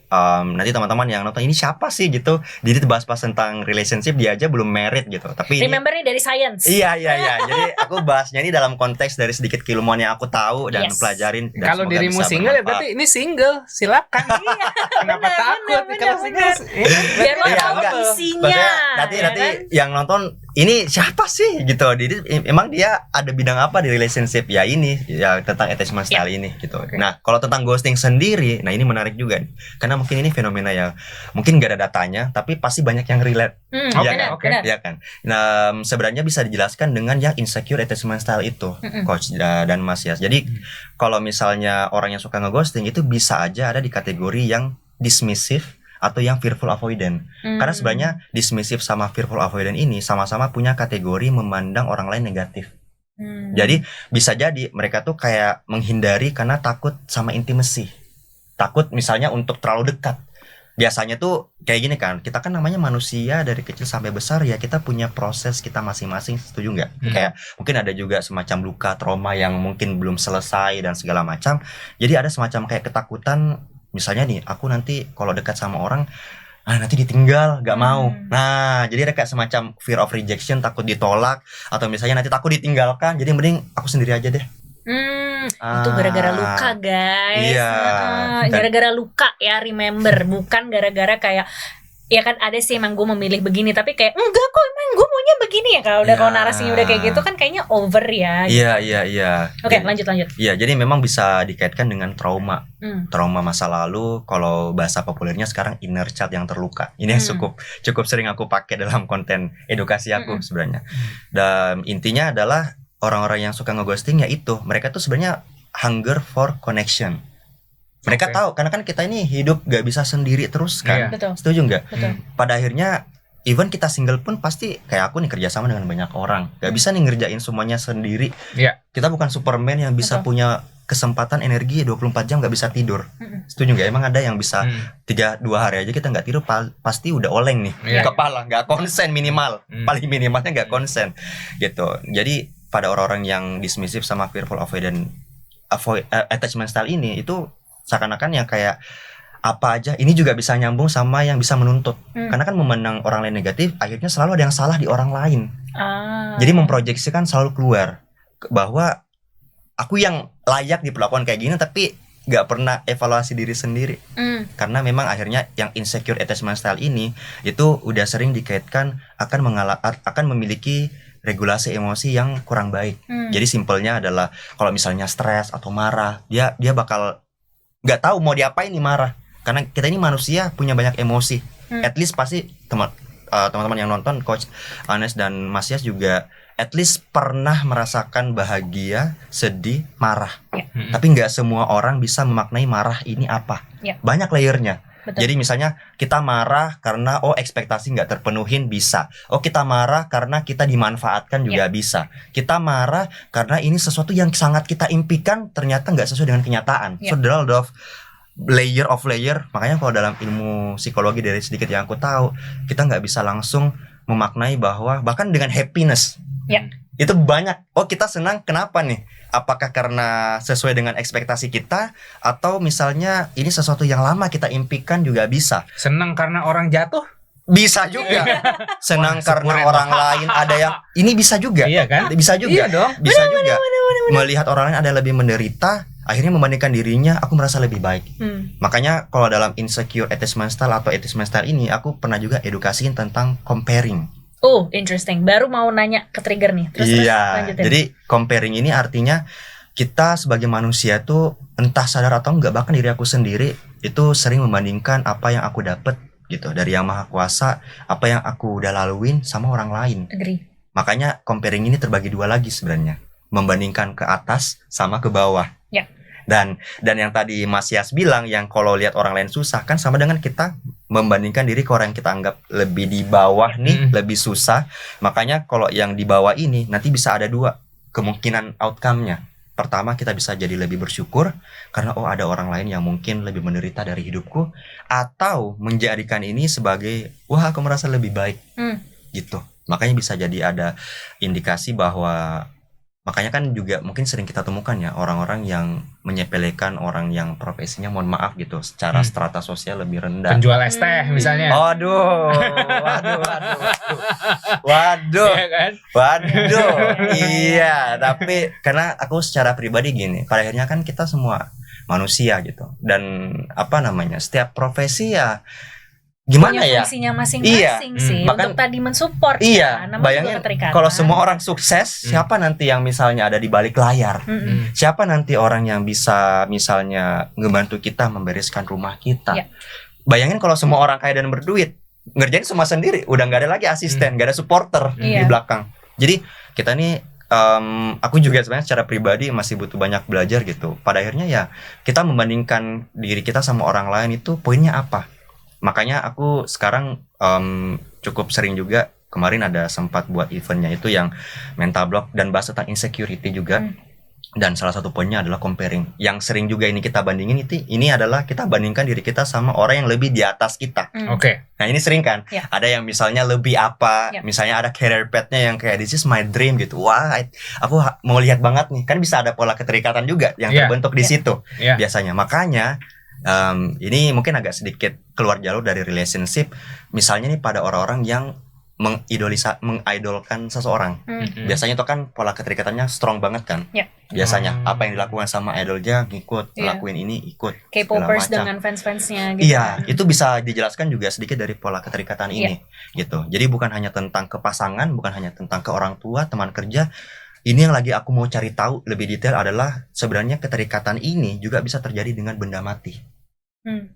[SPEAKER 1] nanti teman-teman yang nonton ini siapa sih gitu. Jadi bahas-bahas tentang relationship, dia aja belum married gitu. Tapi
[SPEAKER 2] remember nih dari science.
[SPEAKER 1] Iya. Jadi aku bahasnya ini dalam konteks dari sedikit keilmuan yang aku tahu dan pelajarin.
[SPEAKER 3] Kalau dirimu single ya berarti ini single, silakan. Kenapa takut kalau single?
[SPEAKER 2] Biar lo tahu isinya.
[SPEAKER 1] Nanti yang nonton ini siapa sih gitu. Jadi emang dia ada bidang apa di relationship ya ini ya tentang attachment style ini gitu. Nah, kalau tentang ghosting sendiri, nah ini menarik juga nih. Karena mungkin ini fenomena yang mungkin gak ada datanya tapi pasti banyak yang relate. Ya kan? Nah, sebenarnya bisa dijelaskan dengan yang insecure attachment style itu, Coach dan Mas Yas. Jadi kalau misalnya orang yang suka ngeghosting itu bisa aja ada di kategori yang dismissive atau yang fearful avoidant. Karena sebenarnya dismissive sama fearful avoidant ini sama-sama punya kategori memandang orang lain negatif. Jadi bisa jadi mereka tuh kayak menghindari karena takut sama intimacy. Takut misalnya untuk terlalu dekat. Biasanya tuh kayak gini kan, kita kan namanya manusia dari kecil sampai besar ya, kita punya proses kita masing-masing, setuju nggak? Kayak mungkin ada juga semacam luka, trauma yang mungkin belum selesai dan segala macam. Jadi ada semacam kayak ketakutan. Misalnya nih, aku nanti kalau dekat sama orang, nanti ditinggal, gak mau. Nah, jadi ada kayak semacam fear of rejection, takut ditolak, atau misalnya nanti takut ditinggalkan, jadi mending aku sendiri aja deh.
[SPEAKER 2] Itu gara-gara luka, guys.
[SPEAKER 1] Iya.
[SPEAKER 2] Gara-gara luka ya, remember, bukan gara-gara kayak ya kan ada sih emang gue memilih begini, tapi kayak enggak kok emang gue maunya begini ya. Kalau narasinya udah kayak gitu kan kayaknya over ya.
[SPEAKER 1] Iya.
[SPEAKER 2] Oke, lanjut.
[SPEAKER 1] Iya, jadi memang bisa dikaitkan dengan trauma. Trauma masa lalu, kalau bahasa populernya sekarang inner child yang terluka. Ini yang cukup sering aku pakai dalam konten edukasi aku sebenarnya. Dan intinya adalah orang-orang yang suka ngeghosting ya itu, mereka tuh sebenarnya hunger for connection. Mereka tahu, karena kan kita ini hidup gak bisa sendiri terus kan.
[SPEAKER 2] Betul.
[SPEAKER 1] Setuju gak?
[SPEAKER 2] Betul.
[SPEAKER 1] Pada akhirnya even kita single pun pasti kayak aku nih kerjasama dengan banyak orang. Gak bisa nih ngerjain semuanya sendiri. Kita bukan Superman yang bisa punya kesempatan energi 24 jam gak bisa tidur. Setuju gak? Emang ada yang bisa 2 hari aja kita gak tidur pasti udah oleng nih kepala, gak konsen minimal. Paling minimalnya gak konsen gitu. Jadi pada orang-orang yang dismissive sama fearful avoidant attachment style ini itu seakan-akan yang kayak apa aja ini juga bisa nyambung sama yang bisa menuntut. Karena kan memandang orang lain negatif, akhirnya selalu ada yang salah di orang lain. Jadi memproyeksikan selalu keluar bahwa aku yang layak diperlakukan kayak gini, tapi gak pernah evaluasi diri sendiri. Karena memang akhirnya yang insecure attachment style ini itu udah sering dikaitkan akan memiliki regulasi emosi yang kurang baik. Jadi simpelnya adalah kalau misalnya stres atau marah, dia bakal nggak tahu mau diapain nih marah. Karena kita ini manusia punya banyak emosi. At least pasti teman-teman yang nonton, Coach Anes dan Mas Yas juga at least pernah merasakan bahagia, sedih, marah. Tapi nggak semua orang bisa memaknai marah ini apa. Banyak layernya. Betul. Jadi misalnya kita marah karena ekspektasi nggak terpenuhin, bisa. Kita marah karena kita dimanfaatkan juga bisa. Kita marah karena ini sesuatu yang sangat kita impikan ternyata nggak sesuai dengan kenyataan. So there are a lot of layer. Makanya kalau dalam ilmu psikologi dari sedikit yang aku tahu, kita nggak bisa langsung memaknai bahwa bahkan dengan happiness itu banyak. Kita senang kenapa nih? Apakah karena sesuai dengan ekspektasi kita, atau misalnya ini sesuatu yang lama kita impikan juga bisa.
[SPEAKER 3] Senang karena orang jatuh?
[SPEAKER 1] Bisa juga. Senang karena orang lain ada yang ini bisa juga.
[SPEAKER 3] Iya kan?
[SPEAKER 1] Bisa juga.
[SPEAKER 3] Iya dong.
[SPEAKER 1] Bisa juga. Melihat orang lain ada yang lebih menderita, akhirnya membandingkan dirinya, aku merasa lebih baik. Makanya kalau dalam insecure attachment style atau attachment style ini, aku pernah juga edukasiin tentang comparing.
[SPEAKER 2] Interesting. Baru mau nanya ke trigger nih. Terus lanjutin.
[SPEAKER 1] Jadi comparing ini artinya kita sebagai manusia tuh entah sadar atau enggak, bahkan diri aku sendiri itu sering membandingkan apa yang aku dapat gitu dari Yang Maha Kuasa, apa yang aku udah laluin sama orang lain.
[SPEAKER 2] Agree.
[SPEAKER 1] Makanya comparing ini terbagi dua lagi sebenarnya, membandingkan ke atas sama ke bawah. Dan yang tadi Mas Yas bilang yang kalau lihat orang lain susah kan sama dengan kita membandingkan diri ke orang yang kita anggap lebih di bawah nih, lebih susah. Makanya kalau yang di bawah ini nanti bisa ada 2 kemungkinan outcome-nya. Pertama, kita bisa jadi lebih bersyukur karena ada orang lain yang mungkin lebih menderita dari hidupku, atau menjadikan ini sebagai aku merasa lebih baik. Gitu. Makanya bisa jadi ada indikasi bahwa Makanya kan juga mungkin sering kita temukan ya orang-orang yang menyepelekan orang yang profesinya mohon maaf gitu secara strata sosial lebih rendah.
[SPEAKER 3] Penjual es teh misalnya.
[SPEAKER 1] Waduh.
[SPEAKER 3] Iya kan?
[SPEAKER 1] Waduh. Iya, tapi karena aku secara pribadi gini, pada akhirnya kan kita semua manusia gitu. Dan apa namanya? Setiap profesi ya gimana
[SPEAKER 2] punya
[SPEAKER 1] ya?
[SPEAKER 2] fungsinya masing-masing sih untuk tadi mensupport
[SPEAKER 1] iya,
[SPEAKER 2] ya.
[SPEAKER 1] Bayangin kalau semua orang sukses, siapa nanti yang misalnya ada di balik layar? Siapa nanti orang yang bisa misalnya ngebantu kita membereskan rumah kita? Bayangin kalau semua orang kaya dan berduit, ngerjain semua sendiri, udah nggak ada lagi asisten, nggak ada supporter di belakang. Jadi kita nih aku juga sebenarnya secara pribadi masih butuh banyak belajar gitu. Pada akhirnya ya kita membandingkan diri kita sama orang lain itu poinnya apa? Makanya aku sekarang cukup sering juga, kemarin ada sempat buat eventnya itu yang mental block dan bahas tentang insecurity juga. Dan salah satu poinnya adalah comparing. Yang sering juga ini kita bandingin ini adalah kita bandingkan diri kita sama orang yang lebih di atas kita. Nah ini sering kan, ada yang misalnya lebih apa, misalnya ada career path-nya yang kayak this is my dream gitu. Wah, aku mau lihat banget nih. Kan bisa ada pola keterikatan juga yang terbentuk di situ biasanya. Makanya ini mungkin agak sedikit keluar jalur dari relationship. Misalnya nih pada orang-orang yang mengidolkan seseorang. Biasanya itu kan pola keterikatannya strong banget kan. Biasanya apa yang dilakukan sama idolnya ngikut, ngelakuin ini ikut.
[SPEAKER 2] K-popers dengan fans-fansnya gitu.
[SPEAKER 1] Iya, itu bisa dijelaskan juga sedikit dari pola keterikatan ini gitu. Jadi bukan hanya tentang ke pasangan, bukan hanya tentang ke orang tua, teman kerja. Ini yang lagi aku mau cari tahu lebih detail adalah sebenarnya keterikatan ini juga bisa terjadi dengan benda mati.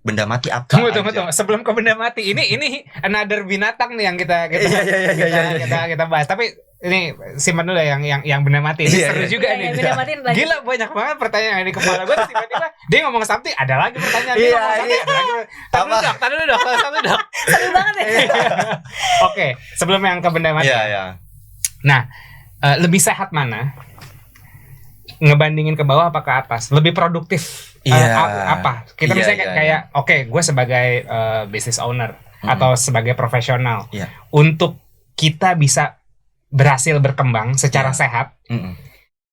[SPEAKER 1] Benda mati apa?
[SPEAKER 3] Tunggu. Sebelum ke benda mati, ini another binatang nih yang kita bahas. Tapi ini simpan dulu yang benda mati. Ini seru juga nih.
[SPEAKER 2] Benda mati lagi.
[SPEAKER 3] Gila, banyak banget pertanyaan yang di kepala gue. Tiba-tiba dia ngomong something, ada lagi pertanyaan. Dia ngomong something, ada lagi. Tahan dulu dok.
[SPEAKER 2] Seru banget ya.
[SPEAKER 3] Oke, sebelum yang ke benda mati. Nah, lebih sehat mana? Ngebandingin ke bawah apa ke atas? Lebih produktif? Apa? Kita misalnya kayak oke, gue sebagai business owner atau sebagai profesional, untuk kita bisa berhasil berkembang secara sehat,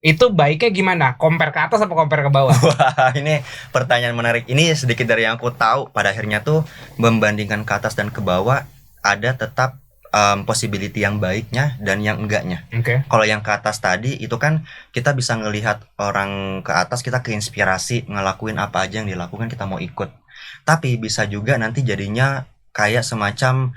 [SPEAKER 3] itu baiknya gimana? Compare ke atas atau compare ke bawah?
[SPEAKER 1] Wah, ini pertanyaan menarik. Ini sedikit dari yang aku tahu. Pada akhirnya tuh membandingkan ke atas dan ke bawah ada tetap possibility yang baiknya dan yang enggaknya. Kalau yang ke atas tadi itu kan kita bisa ngelihat orang ke atas, kita keinspirasi ngelakuin apa aja yang dilakukan, kita mau ikut. Tapi bisa juga nanti jadinya kayak semacam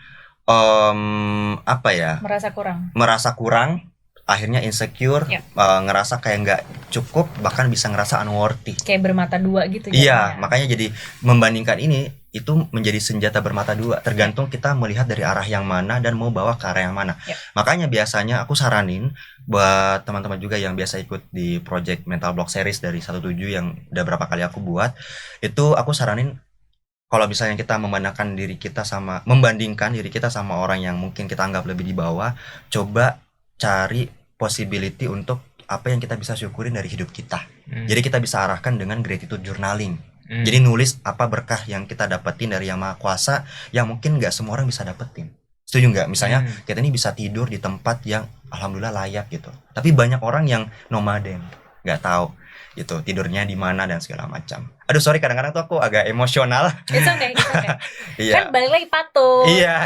[SPEAKER 1] merasa kurang, akhirnya insecure, ngerasa kayak nggak cukup, bahkan bisa ngerasa unworthy.
[SPEAKER 2] Kayak bermata dua gitu.
[SPEAKER 1] Iya, makanya jadi membandingkan ini itu menjadi senjata bermata dua, tergantung kita melihat dari arah yang mana dan mau bawa ke arah yang mana. Makanya biasanya aku saranin buat teman-teman juga yang biasa ikut di project Mental Block Series dari 17 yang udah berapa kali aku buat, itu aku saranin kalau misalnya kita membandingkan diri kita sama orang yang mungkin kita anggap lebih di bawah, coba cari possibility untuk apa yang kita bisa syukurin dari hidup kita. Jadi kita bisa arahkan dengan gratitude journaling. Jadi nulis apa berkah yang kita dapetin dari Yang Maha Kuasa yang mungkin nggak semua orang bisa dapetin. Setuju nggak? Misalnya kita ini bisa tidur di tempat yang alhamdulillah layak gitu. Tapi banyak orang yang nomaden, nggak tahu gitu tidurnya di mana dan segala macam. Aduh sorry, kadang-kadang tuh aku agak emosional.
[SPEAKER 2] It's okay. Kan balik lagi patuh.
[SPEAKER 1] Iya.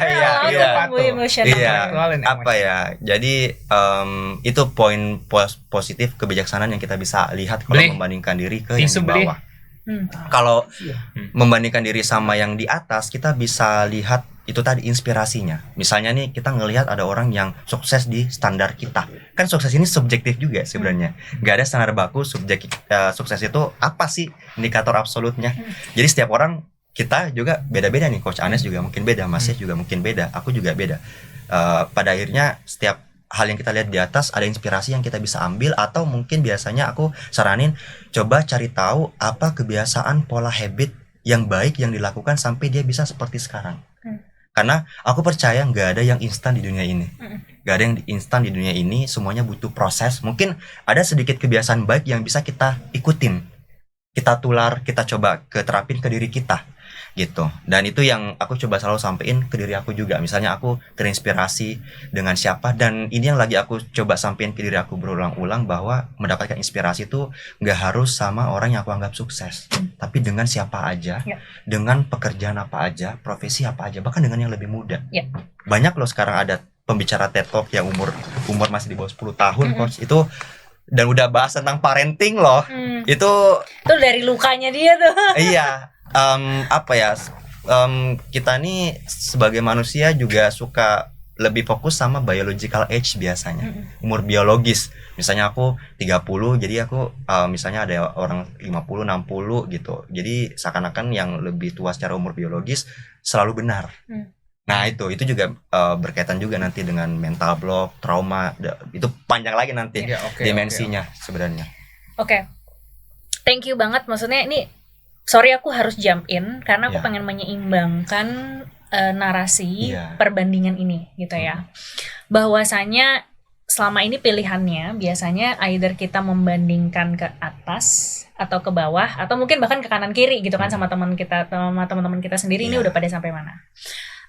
[SPEAKER 2] Emosional.
[SPEAKER 1] Apa ya? Jadi itu poin positif kebijaksanaan yang kita bisa lihat kalau membandingkan diri ke yang di bawah. Kalau membandingkan diri sama yang di atas, kita bisa lihat itu tadi inspirasinya. Misalnya nih kita ngelihat ada orang yang sukses di standar kita. Kan sukses ini subjektif juga sebenarnya. Gak ada standar baku sukses itu apa sih indikator absolutnya. Jadi setiap orang kita juga beda-beda nih. Coach Anes juga mungkin beda, Mas juga mungkin beda, aku juga beda. Pada akhirnya setiap hal yang kita lihat di atas ada inspirasi yang kita bisa ambil, atau mungkin biasanya aku saranin coba cari tahu apa kebiasaan pola habit yang baik yang dilakukan sampai dia bisa seperti sekarang. Karena aku percaya nggak ada yang instan di dunia ini. Nggak ada yang instan di dunia ini, semuanya butuh proses. Mungkin ada sedikit kebiasaan baik yang bisa kita ikutin, kita tular, kita coba terapin ke diri kita gitu. Dan itu yang aku coba selalu sampein ke diri aku juga. Misalnya aku terinspirasi dengan siapa, dan ini yang lagi aku coba sampein ke diri aku berulang-ulang, bahwa mendapatkan inspirasi itu nggak harus sama orang yang aku anggap sukses, tapi dengan siapa aja, dengan pekerjaan apa aja, profesi apa aja, bahkan dengan yang lebih muda. Banyak loh sekarang ada pembicara TED Talk yang umur masih di bawah 10 tahun, coach, itu dan udah bahas tentang parenting loh. Itu
[SPEAKER 2] dari lukanya dia tuh.
[SPEAKER 1] Iya, kita nih sebagai manusia juga suka lebih fokus sama biological age biasanya, umur biologis. Misalnya aku 30, jadi aku misalnya ada orang 50, 60 gitu. Jadi seakan-akan yang lebih tua secara umur biologis selalu benar. Nah itu juga berkaitan juga nanti dengan mental block, trauma, itu panjang lagi nanti dimensinya sebenarnya.
[SPEAKER 2] Oke. Thank you banget, maksudnya ini sorry aku harus jump in karena aku pengen menyeimbangkan narasi perbandingan ini gitu ya. Bahwasanya selama ini pilihannya biasanya either kita membandingkan ke atas atau ke bawah atau mungkin bahkan ke kanan kiri gitu kan, sama teman kita, sama teman-teman kita sendiri ini udah pada sampai mana.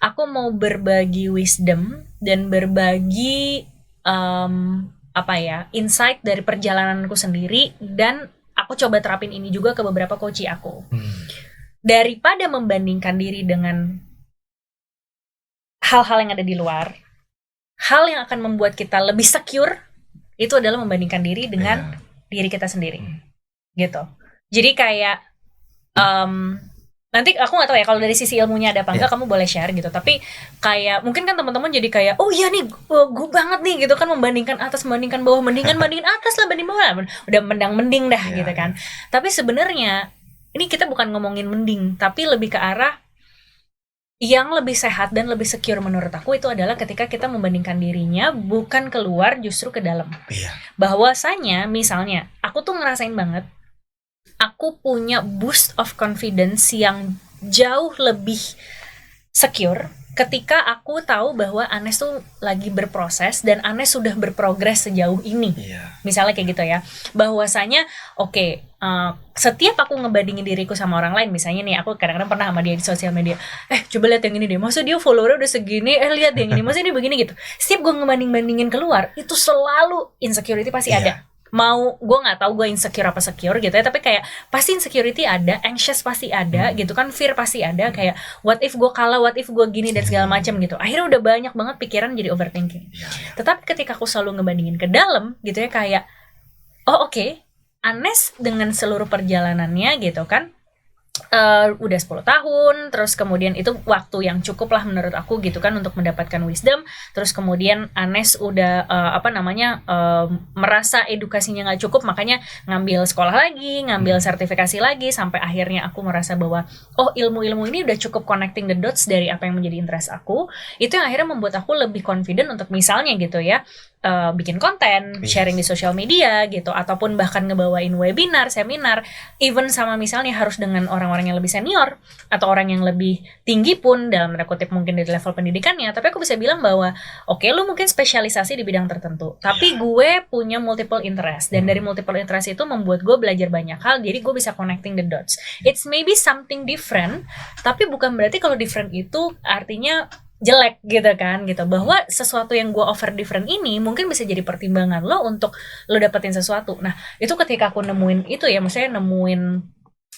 [SPEAKER 2] Aku mau berbagi wisdom dan berbagi insight dari perjalananku sendiri, dan aku coba terapin ini juga ke beberapa coachee aku. Daripada membandingkan diri dengan hal-hal yang ada di luar, hal yang akan membuat kita lebih secure itu adalah membandingkan diri dengan diri kita sendiri, gitu. Jadi kayak nanti aku nggak tahu ya kalau dari sisi ilmunya ada apa enggak, kamu boleh share gitu. Tapi kayak mungkin kan teman-teman jadi kayak, oh iya nih gue banget nih gitu kan, membandingkan atas, membandingkan bawah, bandingkan atas lah, banding bawah, udah mending dah gitu kan. Tapi sebenarnya ini kita bukan ngomongin mending, tapi lebih ke arah yang lebih sehat dan lebih secure menurut aku itu adalah ketika kita membandingkan dirinya bukan keluar, justru ke dalam. Bahwasanya misalnya aku tuh ngerasain banget aku punya boost of confidence yang jauh lebih secure ketika aku tahu bahwa Anes tuh lagi berproses dan Anes sudah berprogres sejauh ini. Misalnya kayak gitu ya. Bahwasanya setiap aku ngebandingin diriku sama orang lain, misalnya nih aku kadang-kadang pernah sama dia di sosial media, coba lihat yang ini deh, masa dia followernya udah segini, lihat yang ini, masa dia begini gitu. Setiap gue ngebanding-bandingin keluar, itu selalu insecurity pasti ada. Mau gue nggak tahu gue insecure apa secure gitu ya, tapi kayak pasti insecurity ada, anxious pasti ada gitu kan, fear pasti ada, kayak what if gue kalah, what if gue gini dan segala macam gitu. Akhirnya udah banyak banget pikiran jadi overthinking. Tetapi ketika aku selalu ngebandingin ke dalam gitu ya, kayak Anes dengan seluruh perjalanannya gitu kan, udah 10 tahun, terus kemudian itu waktu yang cukup lah menurut aku gitu kan untuk mendapatkan wisdom. Terus kemudian Anes udah merasa edukasinya nggak cukup, makanya ngambil sekolah lagi, ngambil sertifikasi lagi, sampai akhirnya aku merasa bahwa ilmu-ilmu ini udah cukup connecting the dots dari apa yang menjadi interest aku. Itu yang akhirnya membuat aku lebih confident untuk misalnya gitu ya, bikin konten, sharing di sosial media gitu, ataupun bahkan ngebawain webinar, seminar, even sama misalnya harus dengan orang-orang yang lebih senior atau orang yang lebih tinggi pun dalam tanda kutip mungkin dari level pendidikannya, tapi aku bisa bilang bahwa lu mungkin spesialisasi di bidang tertentu, tapi gue punya multiple interest, dan dari multiple interest itu membuat gue belajar banyak hal, jadi gue bisa connecting the dots. It's maybe something different, tapi bukan berarti kalau different itu artinya jelek gitu kan, gitu. Bahwa sesuatu yang gue offer different ini mungkin bisa jadi pertimbangan lo untuk lo dapetin sesuatu. Nah itu ketika aku nemuin itu ya, maksudnya nemuin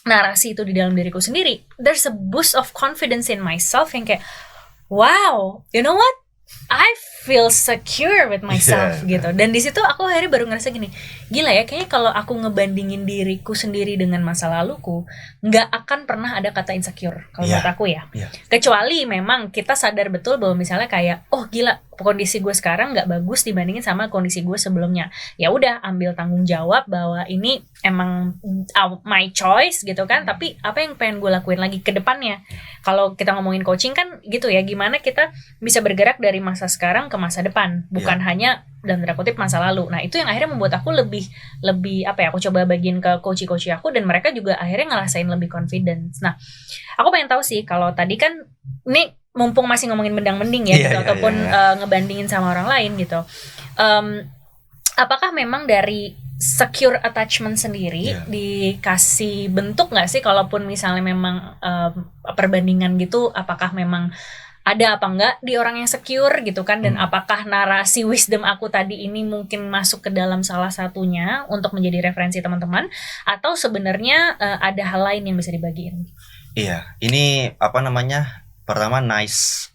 [SPEAKER 2] narasi itu di dalam diriku sendiri, there's a boost of confidence in myself yang kayak wow, you know what, I feel secure with myself gitu. Dan di situ aku akhirnya baru ngerasa gini, gila ya, kayaknya kalau aku ngebandingin diriku sendiri dengan masa laluku, nggak akan pernah ada kata insecure kalau menurut aku ya. Kecuali memang kita sadar betul bahwa misalnya kayak, gila, kondisi gue sekarang nggak bagus dibandingin sama kondisi gue sebelumnya. Ya udah, ambil tanggung jawab bahwa ini emang my choice gitu kan. Tapi apa yang pengen gue lakuin lagi ke depannya? Kalau kita ngomongin coaching kan gitu ya, gimana kita bisa bergerak dari masa sekarang ke masa depan, bukan hanya dalam tanda kutip masa lalu. Nah itu yang akhirnya membuat aku lebih aku coba bagiin ke coach aku, dan mereka juga akhirnya ngerasain lebih confidence. Nah aku pengen tahu sih, kalau tadi kan ini mumpung masih ngomongin mendang-mending ya gitu, ataupun ngebandingin sama orang lain gitu, apakah memang dari secure attachment sendiri dikasih bentuk nggak sih, kalaupun misalnya memang perbandingan gitu, apakah memang ada apa enggak di orang yang secure gitu kan, dan apakah narasi wisdom aku tadi ini mungkin masuk ke dalam salah satunya untuk menjadi referensi teman-teman, atau sebenarnya ada hal lain yang bisa dibagiin?
[SPEAKER 1] Iya, ini pertama nice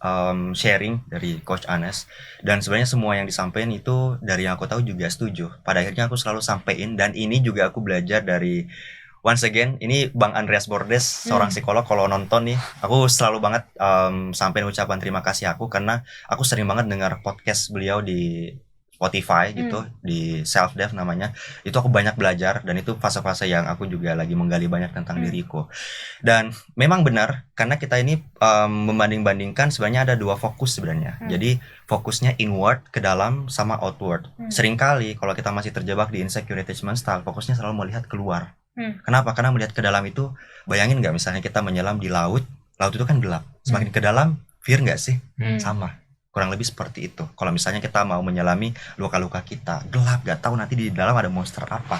[SPEAKER 1] sharing dari Coach Anes, dan sebenarnya semua yang disampaikan itu dari yang aku tahu juga setuju. Pada akhirnya aku selalu sampaikan, dan ini juga aku belajar dari once again, ini Bang Andreas Bordes, seorang psikolog. Kalau nonton nih, aku selalu banget sampaikan ucapan terima kasih aku, karena aku sering banget dengar podcast beliau di Spotify gitu, di Self Dev namanya. Itu aku banyak belajar, dan itu fase-fase yang aku juga lagi menggali banyak tentang diriku. Dan memang benar, karena kita ini membanding-bandingkan, sebenarnya ada dua fokus sebenarnya. Jadi fokusnya inward, ke dalam, sama outward. Seringkali kalau kita masih terjebak di insecure attachment style, fokusnya selalu melihat keluar. Kenapa? Karena melihat ke dalam itu, bayangin nggak misalnya kita menyelam di laut itu kan gelap. Semakin ke dalam, fear nggak sih? Sama. Kurang lebih seperti itu. Kalau misalnya kita mau menyelami luka-luka kita, gelap, gak tahu nanti di dalam ada monster apa,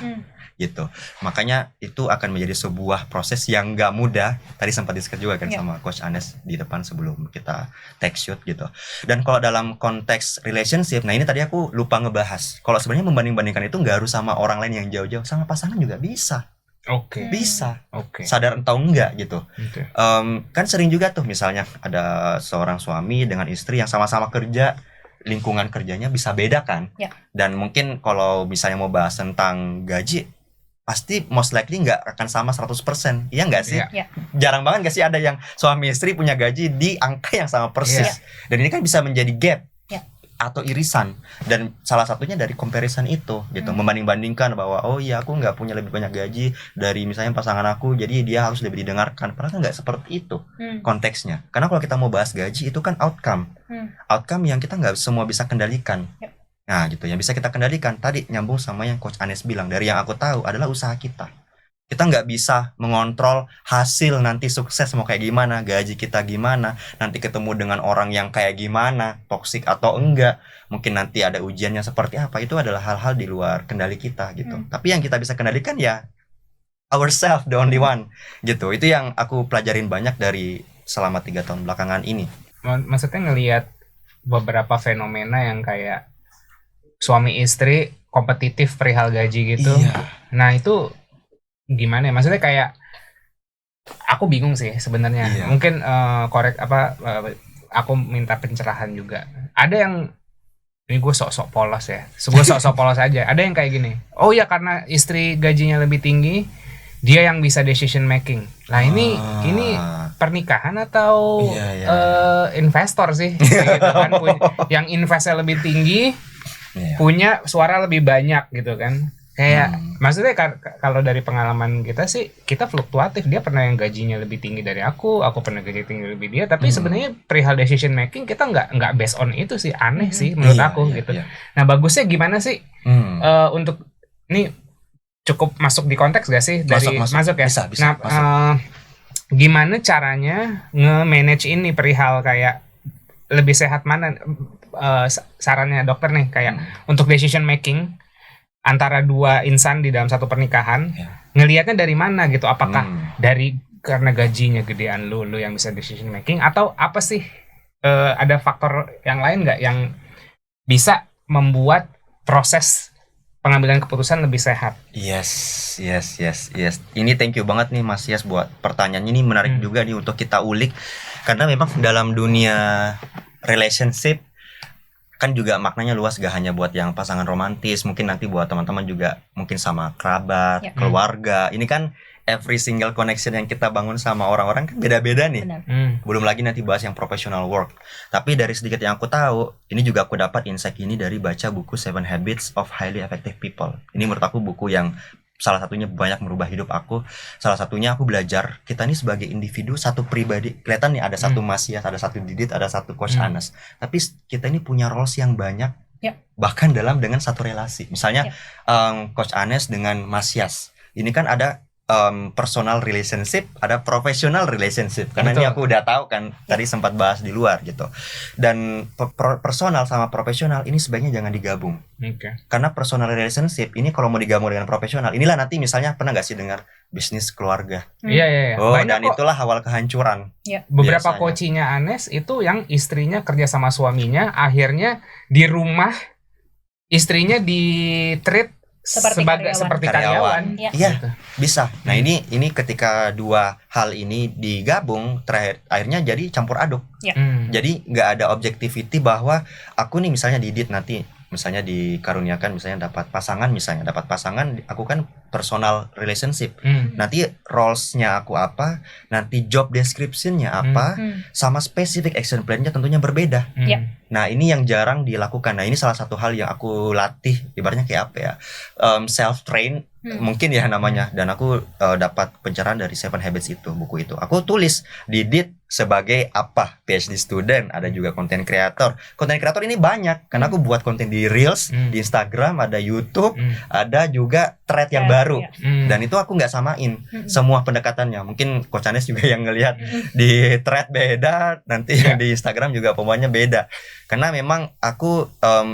[SPEAKER 1] gitu. Makanya itu akan menjadi sebuah proses yang gak mudah. Tadi sempat discuss juga kan sama Coach Anes di depan sebelum kita take shoot gitu. Dan kalau dalam konteks relationship, nah ini tadi aku lupa ngebahas. Kalau sebenarnya membanding-bandingkan itu gak harus sama orang lain yang jauh-jauh, sama pasangan juga bisa. Bisa. Sadar atau enggak gitu. Kan sering juga tuh misalnya ada seorang suami dengan istri yang sama-sama kerja, lingkungan kerjanya bisa beda kan. Dan mungkin kalau misalnya mau bahas tentang gaji, pasti most likely nggak akan sama 100%. Iya nggak sih? Jarang banget nggak sih ada yang suami istri punya gaji di angka yang sama persis. Dan ini kan bisa menjadi gap atau irisan, dan salah satunya dari comparison itu gitu, membanding-bandingkan bahwa oh iya aku nggak punya lebih banyak gaji dari misalnya pasangan aku, jadi dia harus lebih didengarkan. Padahal kan nggak seperti itu konteksnya. Karena kalau kita mau bahas gaji itu kan outcome yang kita nggak semua bisa kendalikan. Nah gitu, yang bisa kita kendalikan tadi nyambung sama yang Coach Anes bilang, dari yang aku tahu adalah usaha kita. Kita nggak bisa mengontrol hasil nanti sukses mau kayak gimana, gaji kita gimana, nanti ketemu dengan orang yang kayak gimana, toksik atau enggak, mungkin nanti ada ujiannya seperti apa, itu adalah hal-hal di luar kendali kita gitu. Tapi yang kita bisa kendalikan ya ourselves, the only one gitu. Itu yang aku pelajarin banyak dari selama 3 tahun belakangan ini.
[SPEAKER 3] Maksudnya ngelihat beberapa fenomena yang kayak suami istri kompetitif perihal gaji gitu. Nah itu gimana ya? Maksudnya kayak aku bingung sih sebenarnya. Mungkin aku minta pencerahan juga. Ada yang ini gue sok-sok polos ya. Gue sok-sok polos aja. Ada yang kayak gini. Oh ya karena istri gajinya lebih tinggi, dia yang bisa decision making. Nah ini pernikahan atau investor sih gitu kan. Yang investnya lebih tinggi, punya suara lebih banyak gitu kan. Kayak maksudnya kalau dari pengalaman kita sih, kita fluktuatif. Dia pernah yang gajinya lebih tinggi dari aku pernah gaji tinggi lebih dia. Tapi sebenarnya perihal decision making kita nggak based on itu sih. Aneh sih menurut aku gitu. Nah bagusnya gimana sih untuk ini cukup masuk di konteks gak sih dari masuk ya? Bisa, nah masuk. Gimana caranya nge-manage ini perihal kayak lebih sehat mana sarannya dokter nih kayak untuk decision making antara dua insan di dalam satu pernikahan, ngelihatnya dari mana gitu? Apakah dari karena gajinya gedean lu yang bisa decision making, atau apa sih? Ada faktor yang lain nggak yang bisa membuat proses pengambilan keputusan lebih sehat? Yes.
[SPEAKER 1] Ini thank you banget nih Mas Yas buat pertanyaannya, ini menarik juga nih untuk kita ulik, karena memang dalam dunia relationship kan juga maknanya luas, gak hanya buat yang pasangan romantis, mungkin nanti buat teman-teman juga mungkin sama kerabat, keluarga. Ini kan every single connection yang kita bangun sama orang-orang kan beda-beda nih. Belum lagi nanti bahas yang professional work. Tapi dari sedikit yang aku tahu, ini juga aku dapat insight ini dari baca buku 7 Habits of Highly Effective People. Ini menurut aku buku yang salah satunya banyak merubah hidup aku. Salah satunya aku belajar, kita ini sebagai individu, satu pribadi. Kelihatan nih ada satu Mas Yas, ada satu Didit, ada satu Coach Anes. Tapi kita ini punya roles yang banyak, bahkan dengan satu relasi. Misalnya Coach Anes dengan Mas Yas. Ini kan ada personal relationship, ada professional relationship. Karena ini aku udah tahu kan, tadi sempat bahas di luar gitu. Dan personal sama profesional ini sebaiknya jangan digabung. Karena personal relationship ini kalau mau digabung dengan profesional, inilah nanti misalnya pernah gak sih dengar bisnis keluarga?
[SPEAKER 3] Iya.
[SPEAKER 1] Oh, dan itulah awal kehancuran.
[SPEAKER 3] Beberapa coachingnya Anes itu yang istrinya kerja sama suaminya, akhirnya di rumah istrinya di treat seperti karyawan.
[SPEAKER 1] Iya, gitu. Bisa. Nah, ini ketika dua hal ini digabung, akhirnya jadi campur aduk. Jadi nggak ada objectivity bahwa aku nih misalnya Didit nanti misalnya dikaruniakan misalnya dapat pasangan, aku kan personal relationship. Nanti roles-nya aku apa, nanti job description-nya apa, sama specific action plan-nya tentunya berbeda. Nah, ini yang jarang dilakukan. Nah, ini salah satu hal yang aku latih, ibaratnya kayak apa ya, self-train mungkin ya namanya. Dan aku dapat pencerahan dari 7 Habits itu, buku itu. Aku tulis Didit sebagai apa, PhD student, ada juga content creator. Content creator ini banyak, karena aku buat konten di Reels, di Instagram, ada YouTube, ada juga thread yang baru. Dan itu aku nggak samain semua pendekatannya. Mungkin Coach Anes juga yang ngelihat di thread beda, nanti yang di Instagram juga pokoknya beda. Karena memang aku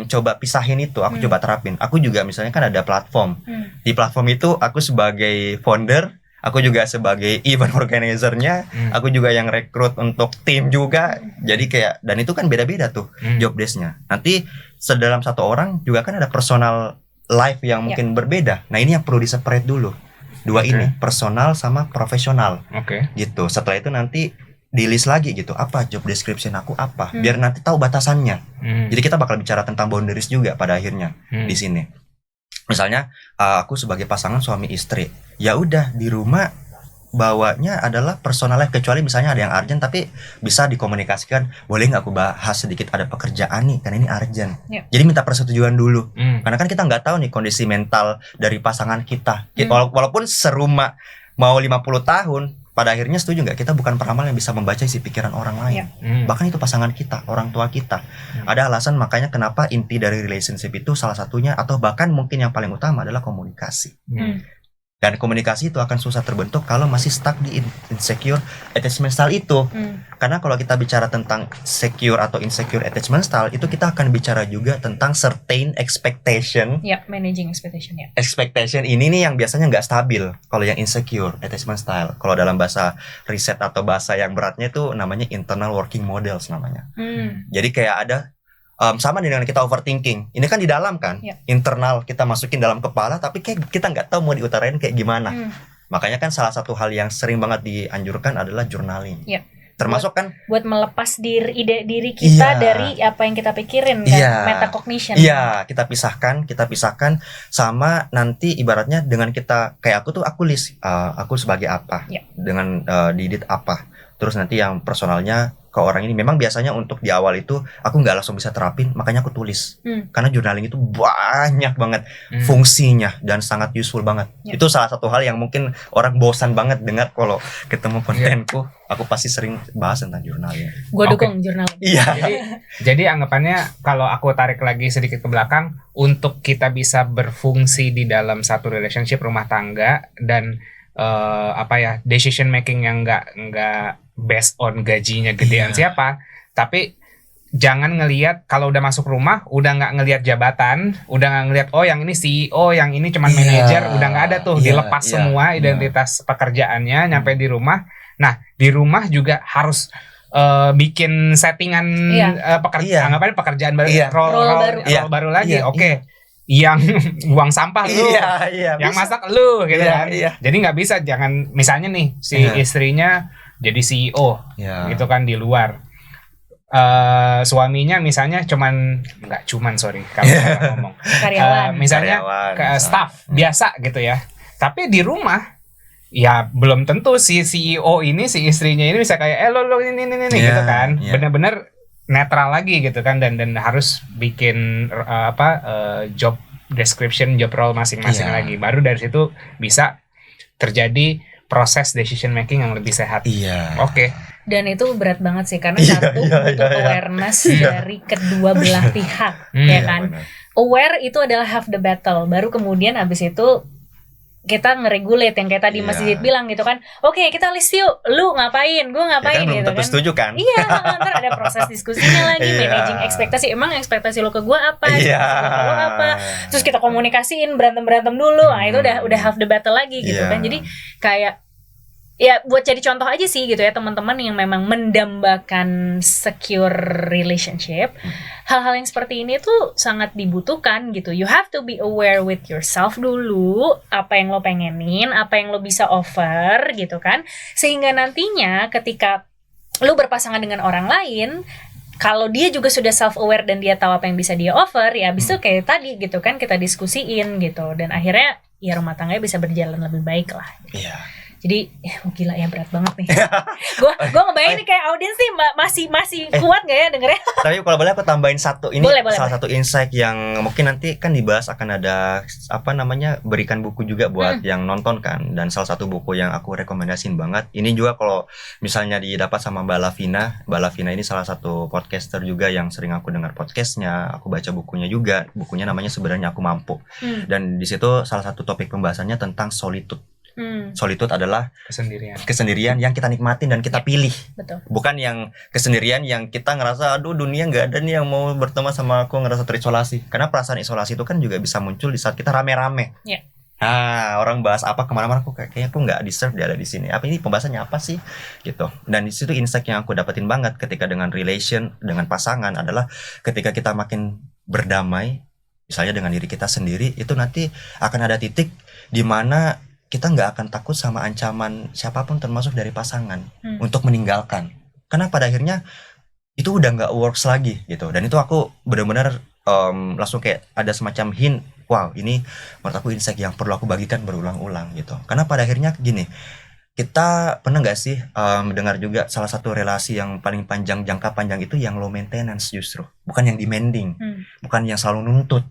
[SPEAKER 1] coba pisahin itu, aku coba terapin. Aku juga misalnya kan ada platform. Di platform itu aku sebagai founder, aku juga sebagai event organizer-nya, aku juga yang rekrut untuk tim juga. Jadi kayak, dan itu kan beda-beda tuh job desk-nya. Nanti sedalam satu orang juga kan ada personal life yang mungkin berbeda. Nah, ini yang perlu di-separate dulu. Dua ini, personal sama profesional. Gitu. Setelah itu nanti di list lagi gitu, apa job description aku apa, biar nanti tahu batasannya. Jadi kita bakal bicara tentang boundaries juga pada akhirnya di sini. Misalnya aku sebagai pasangan suami istri, ya udah di rumah bawanya adalah personal life, kecuali misalnya ada yang urgent tapi bisa dikomunikasikan, boleh nggak aku bahas sedikit, ada pekerjaan nih karena ini urgent. Jadi minta persetujuan dulu, karena kan kita nggak tahu nih kondisi mental dari pasangan kita. Walaupun serumah mau 50 tahun, pada akhirnya setuju nggak, kita bukan peramal yang bisa membaca isi pikiran orang lain. Bahkan itu pasangan kita, orang tua kita. Ada alasan makanya kenapa inti dari relationship itu salah satunya, atau bahkan mungkin yang paling utama adalah komunikasi. Dan komunikasi itu akan susah terbentuk kalau masih stuck di insecure attachment style itu. Karena kalau kita bicara tentang secure atau insecure attachment style, itu kita akan bicara juga tentang certain expectation.
[SPEAKER 2] Managing expectation ya.
[SPEAKER 1] Expectation ini nih yang biasanya nggak stabil kalau yang insecure attachment style. Kalau dalam bahasa riset atau bahasa yang beratnya itu namanya internal working models namanya. Jadi kayak ada sama dengan kita overthinking. Ini kan di dalam kan, internal kita masukin dalam kepala, tapi kayak kita nggak tahu mau diutarain kayak gimana. Makanya kan salah satu hal yang sering banget dianjurkan adalah journaling. Termasuk kan
[SPEAKER 2] buat melepas diri kita dari apa yang kita pikirin kan, metacognition.
[SPEAKER 1] Kita pisahkan sama nanti ibaratnya dengan kita, kayak aku list aku sebagai apa, dengan Didit apa. Terus nanti yang personalnya ke orang ini, memang biasanya untuk di awal itu aku nggak langsung bisa terapin, makanya aku tulis. Karena journaling itu banyak banget fungsinya dan sangat useful banget. Itu salah satu hal yang mungkin orang bosan banget dengar kalau ketemu kontenku. Aku pasti sering bahas tentang journaling.
[SPEAKER 2] Gue dukung journaling.
[SPEAKER 3] Jadi anggapannya kalau aku tarik lagi sedikit ke belakang, untuk kita bisa berfungsi di dalam satu relationship rumah tangga dan decision making yang nggak based on gajinya gedean siapa, tapi jangan ngelihat kalau udah masuk rumah udah nggak ngelihat jabatan, udah nggak ngelihat yang ini CEO, yang ini cuman manajer, udah nggak ada tuh, dilepas semua identitas pekerjaannya nyampe di rumah. Nah, di rumah juga harus bikin settingan pekerjaan baru, role baru lagi. Yang buang sampah lu, yang masak lu gitu kan. Jadi nggak bisa, jangan misalnya nih si istrinya jadi CEO gitu kan di luar, suaminya misalnya ngomong karyawan, misalnya staff biasa gitu ya, tapi di rumah ya belum tentu si CEO ini, si istrinya ini bisa kayak lo ini gitu kan, bener-bener netral lagi gitu kan, dan harus bikin job description, job role masing-masing lagi, baru dari situ bisa terjadi proses decision making yang lebih sehat. Dan itu berat banget sih, karena satu butuh awareness dari kedua belah pihak, ya kan. Bener. Aware itu adalah half the battle, baru kemudian abis itu
[SPEAKER 2] kita ngeregulate yang kayak tadi Mas Didit bilang gitu kan. Oke, kita list yuk. Lu ngapain? Gue ngapain
[SPEAKER 1] ya kan,
[SPEAKER 2] gitu
[SPEAKER 1] belum tentu setuju kan?
[SPEAKER 2] Iya, ntar ada proses diskusinya lagi, managing ekspektasi. Emang ekspektasi lu ke gue apa? Ekspektasi lu apa? Terus kita komunikasiin, berantem dulu. Nah, itu udah half the battle lagi gitu kan. Jadi kayak ya buat jadi contoh aja sih gitu ya teman-teman yang memang mendambakan secure relationship, hal-hal yang seperti ini tuh sangat dibutuhkan gitu. You have to be aware with yourself dulu, apa yang lo pengenin, apa yang lo bisa offer gitu kan, sehingga nantinya ketika lo berpasangan dengan orang lain, kalau dia juga sudah self aware dan dia tahu apa yang bisa dia offer, ya abis itu kayak tadi gitu kan, kita diskusiin gitu, dan akhirnya ya rumah tangganya bisa berjalan lebih baik lah.
[SPEAKER 1] Iya.
[SPEAKER 2] Jadi gila ya, berat banget nih. Gua ngebayangin nih kayak audiens nih masih kuat gak ya dengernya?
[SPEAKER 1] Tapi kalau boleh aku tambahin satu, ini
[SPEAKER 2] boleh.
[SPEAKER 1] Satu insight yang mungkin nanti kan dibahas, akan ada berikan buku juga buat yang nonton kan. Dan salah satu buku yang aku rekomendasiin banget, ini juga kalau misalnya didapat sama Mbak Lavina ini salah satu podcaster juga yang sering aku dengar podcastnya, aku baca bukunya juga. Bukunya namanya Sebenarnya Aku Mampu. Dan di situ salah satu topik pembahasannya tentang solitude. Solitude adalah kesendirian yang kita nikmatin dan kita pilih.
[SPEAKER 2] Betul.
[SPEAKER 1] Bukan yang kesendirian yang kita ngerasa aduh dunia nggak ada nih yang mau berteman sama aku, ngerasa terisolasi. Karena perasaan isolasi itu kan juga bisa muncul di saat kita rame-rame.
[SPEAKER 2] Yeah.
[SPEAKER 1] Nah, orang bahas apa kemana-mana, aku kayaknya aku nggak deserve dia ada di sini. Apa ini pembahasannya apa sih? Gitu. Dan di situ insight yang aku dapetin banget ketika dengan dengan pasangan adalah ketika kita makin berdamai, misalnya dengan diri kita sendiri, itu nanti akan ada titik di mana kita nggak akan takut sama ancaman siapapun termasuk dari pasangan untuk meninggalkan. Karena pada akhirnya itu udah nggak works lagi gitu. Dan itu aku benar-benar langsung kayak ada semacam hint, wow ini menurut aku insight yang perlu aku bagikan berulang-ulang gitu. Karena pada akhirnya gini, kita pernah nggak sih dengar juga salah satu relasi yang paling panjang, jangka panjang itu yang low maintenance justru, bukan yang demanding, bukan yang selalu nuntut.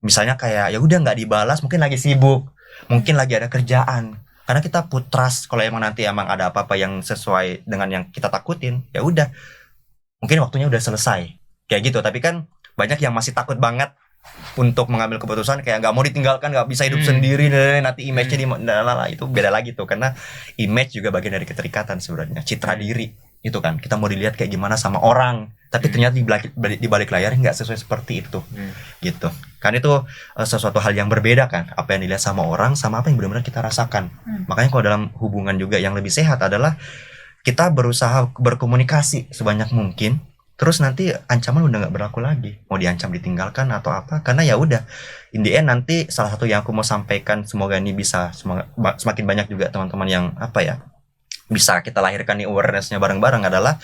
[SPEAKER 1] Misalnya kayak ya udah nggak dibalas, mungkin lagi sibuk, mungkin lagi ada kerjaan. Karena kita put trust, kalau emang nanti emang ada apa-apa yang sesuai dengan yang kita takutin, ya udah, mungkin waktunya udah selesai, kayak gitu. Tapi kan banyak yang masih takut banget untuk mengambil keputusan, kayak nggak mau ditinggalkan, nggak bisa hidup sendiri, nanti image-nya itu beda lagi tuh. Karena image juga bagian dari keterikatan sebenarnya, citra diri itu kan, kita mau dilihat kayak gimana sama orang, tapi ternyata di balik layar nggak sesuai seperti itu, gitu. Kan itu sesuatu hal yang berbeda kan, apa yang dilihat sama orang sama apa yang benar-benar kita rasakan. Makanya kalau dalam hubungan juga yang lebih sehat adalah kita berusaha berkomunikasi sebanyak mungkin, terus nanti ancaman udah nggak berlaku lagi, mau diancam ditinggalkan atau apa, karena ya udah, in the end nanti salah satu yang aku mau sampaikan, semoga ini bisa semakin banyak juga teman-teman yang bisa kita lahirkan nih awareness-nya bareng-bareng adalah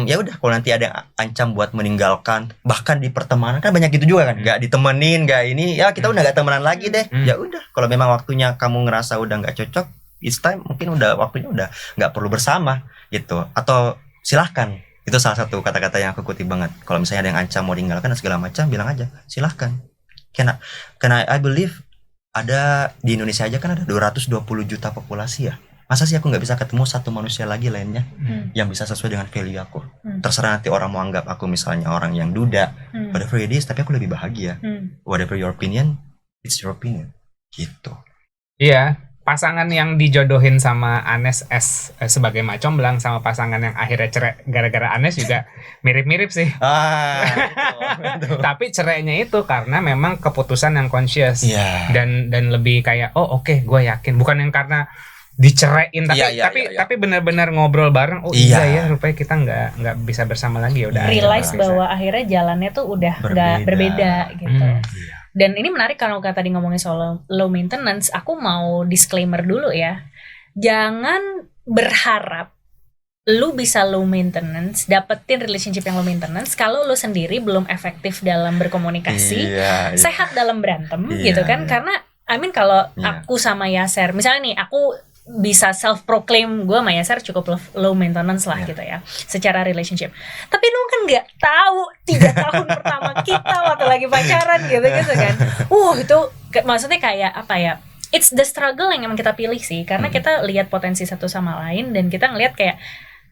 [SPEAKER 1] ya udah, kalau nanti ada yang ancam buat meninggalkan, bahkan di pertemanan kan banyak gitu juga kan, nggak ditemenin, nggak ini, ya kita udah nggak temenan lagi deh. Ya udah, kalau memang waktunya kamu ngerasa udah nggak cocok, it's time, mungkin udah waktunya udah nggak perlu bersama gitu, atau silahkan. Itu salah satu kata-kata yang aku kutip banget. Kalau misalnya ada yang ancam mau meninggalkan dan segala macam, bilang aja silahkan. Karena I believe ada di Indonesia aja kan ada 220 juta populasi ya. Masa sih aku nggak bisa ketemu satu manusia lagi lainnya yang bisa sesuai dengan value aku. Terserah nanti orang mau anggap aku misalnya orang yang duda, whatever it is, tapi aku lebih bahagia. Whatever your opinion, it's your opinion. Gitu.
[SPEAKER 3] Iya, pasangan yang dijodohin sama Anes sebagai Macom bilang sama pasangan yang akhirnya cerai gara-gara Anes juga mirip-mirip sih.
[SPEAKER 1] Itu.
[SPEAKER 3] Tapi cerainya itu karena memang keputusan yang conscious dan lebih kayak oke, gue yakin, bukan yang karena diceraiin tapi benar-benar ngobrol bareng, ya rupanya kita nggak bisa bersama lagi, ya udah
[SPEAKER 2] realize bahwa akhirnya jalannya tuh udah nggak berbeda gitu. Dan ini menarik kalau tadi ngomongin soal low maintenance, aku mau disclaimer dulu ya, jangan berharap lu bisa low maintenance, dapetin relationship yang low maintenance kalau lu sendiri belum efektif dalam berkomunikasi, sehat dalam berantem gitu kan. Karena kalau aku sama Yaser, misalnya nih aku bisa self proclaim gue sama Yaser cukup low maintenance lah gitu ya secara relationship, tapi lu kan nggak tahu 3 tahun pertama kita waktu lagi pacaran gitu kan, itu maksudnya kayak apa ya, it's the struggle yang emang kita pilih sih, karena kita lihat potensi satu sama lain dan kita ngelihat kayak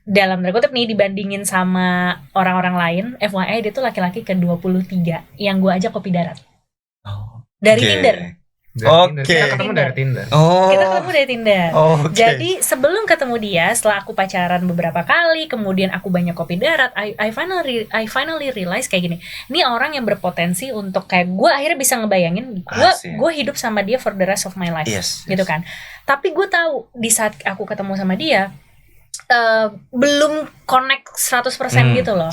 [SPEAKER 2] dalam tanda kutip nih dibandingin sama orang-orang lain, FYI dia tuh laki-laki ke-23 yang gue ajak kopi darat dari Tinder.
[SPEAKER 3] Kita ketemu dari Tinder.
[SPEAKER 2] Kita ketemu dari Tinder.
[SPEAKER 1] Okay.
[SPEAKER 2] Jadi sebelum ketemu dia, setelah aku pacaran beberapa kali, kemudian aku banyak kopi darat, I finally realize kayak gini. Ini orang yang berpotensi untuk kayak gue akhirnya bisa ngebayangin gue hidup sama dia for the rest of my life, gitu kan. Tapi gue tahu di saat aku ketemu sama dia belum connect 100% gitu loh.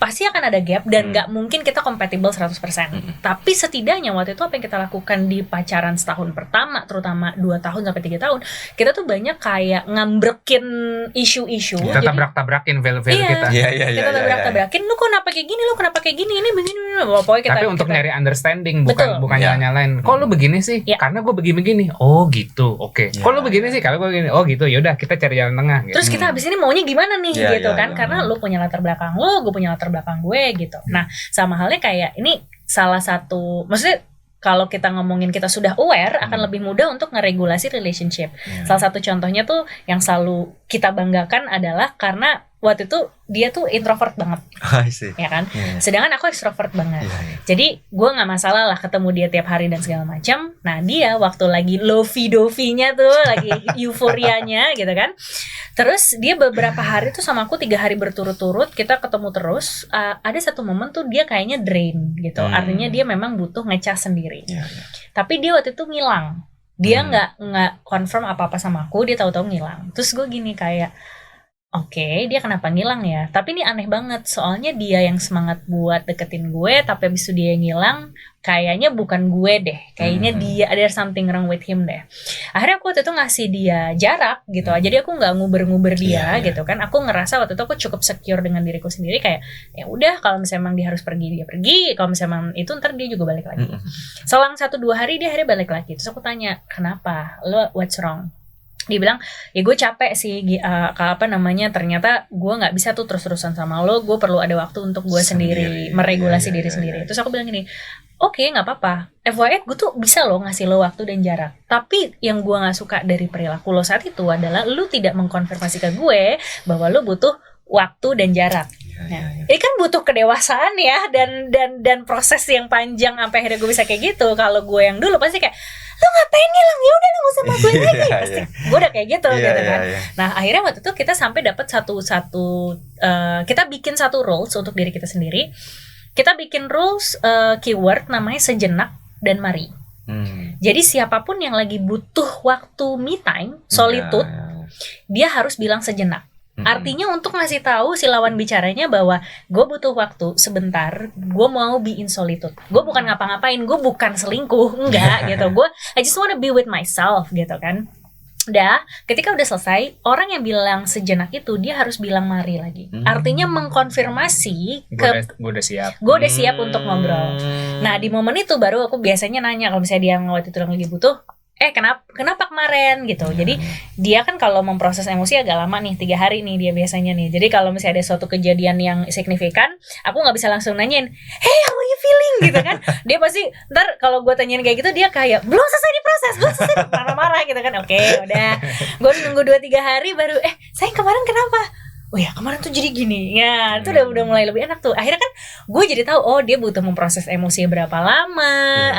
[SPEAKER 2] Pasti akan ada gap dan gak mungkin kita compatible 100%. Tapi setidaknya waktu itu apa yang kita lakukan di pacaran setahun pertama, terutama 2 tahun sampai 3 tahun, kita tuh banyak kayak ngambrekin isu-isu.
[SPEAKER 3] Kita tabrak-tabrakin value-value kita.
[SPEAKER 2] Kita tabrak-tabrakin, lu kenapa kayak gini, ini begini. Pokoknya kita,
[SPEAKER 3] tapi untuk nyari understanding, bukan nyala-nyalain. Kok lu begini sih? Karena gue begini-begini. Oh gitu, oke. Kok lu begini sih? Kalau gue begini. Oh gitu, yaudah kita cari jalan tengah gitu.
[SPEAKER 2] Terus kita abis ini maunya gimana nih gitu kan. Karena lu punya latar belakang lu, gue punya latar belakang gue gitu. Nah, sama halnya kayak ini salah satu, maksudnya kalau kita ngomongin kita sudah aware akan lebih mudah untuk ngeregulasi relationship. Salah satu contohnya tuh yang selalu kita banggakan adalah karena waktu itu dia tuh introvert banget, ya kan? Sedangkan aku extrovert banget. Jadi gue nggak masalah lah ketemu dia tiap hari dan segala macam. Nah dia waktu lagi lovey-dovey-nya tuh, lagi euforianya gitu kan. Terus dia beberapa hari tuh sama aku 3 hari berturut-turut kita ketemu terus. Ada satu momen tuh dia kayaknya drain gitu. Artinya dia memang butuh ngecas sendiri. Tapi dia waktu itu ngilang. Dia nggak confirm apa-apa sama aku. Dia tahu-tahu ngilang. Terus gue gini kayak, oke, dia kenapa ngilang ya? Tapi ini aneh banget, soalnya dia yang semangat buat deketin gue, tapi abis itu dia ngilang, kayaknya bukan gue deh. Kayaknya dia, ada something wrong with him deh. Akhirnya aku waktu itu ngasih dia jarak gitu, jadi aku nggak nguber-nguber dia gitu kan. Aku ngerasa waktu itu aku cukup secure dengan diriku sendiri, kayak ya udah kalau misalnya emang dia harus pergi, dia pergi. Kalau misalnya emang itu ntar dia juga balik lagi. Selang 1-2 hari dia akhirnya balik lagi. Terus aku tanya, kenapa? Lo what's wrong? Dia bilang, ya gue capek sih, ternyata gue nggak bisa tuh terus-terusan sama lo, gue perlu ada waktu untuk gue sendiri meregulasi diri sendiri. Terus aku bilang gini, oke, nggak apa-apa, FYI gue tuh bisa lo ngasih lo waktu dan jarak. Tapi yang gue nggak suka dari perilaku lo saat itu adalah lo tidak mengkonfirmasi ke gue bahwa lo butuh waktu dan jarak. Ini kan butuh kedewasaan ya, dan proses yang panjang sampai akhirnya gue bisa kayak gitu. Kalau gue yang dulu pasti kayak, lo ngapain ngilang, ya udah lo gak usah sama gue lagi. Pasti gue udah kayak gitu gitu kan. Nah akhirnya waktu itu kita sampai dapat kita bikin satu rules untuk diri kita sendiri. Kita bikin rules keyword namanya sejenak dan mari. Jadi siapapun yang lagi butuh waktu me time, solitude, dia harus bilang sejenak. Artinya untuk ngasih tahu si lawan bicaranya bahwa gue butuh waktu sebentar, gue mau be in solitude. Gue bukan ngapa-ngapain, gue bukan selingkuh, enggak gitu. Gue I just wanna be with myself gitu kan. Udah, ketika udah selesai, orang yang bilang sejenak itu dia harus bilang mari lagi. Artinya mengkonfirmasi
[SPEAKER 3] gue udah siap.
[SPEAKER 2] Gue udah siap untuk ngobrol. Nah di momen itu baru aku biasanya nanya kalau misalnya dia waktu itu lagi butuh, kenapa kemarin gitu. Jadi dia kan kalau memproses emosi agak lama nih, 3 hari nih dia biasanya nih. Jadi kalau misalnya ada suatu kejadian yang signifikan, aku nggak bisa langsung nanyain, hey how are you feeling gitu kan. Dia pasti ntar kalau gue tanyain kayak gitu dia kayak belum selesai diproses, marah-marah gitu kan. Oke, udah. Gue nunggu 2-3 hari baru sayang kemarin kenapa? Oh ya kemarin tuh jadi gini ya, itu udah mulai lebih enak tuh. Akhirnya kan gue jadi tahu, oh dia butuh memproses emosi berapa lama.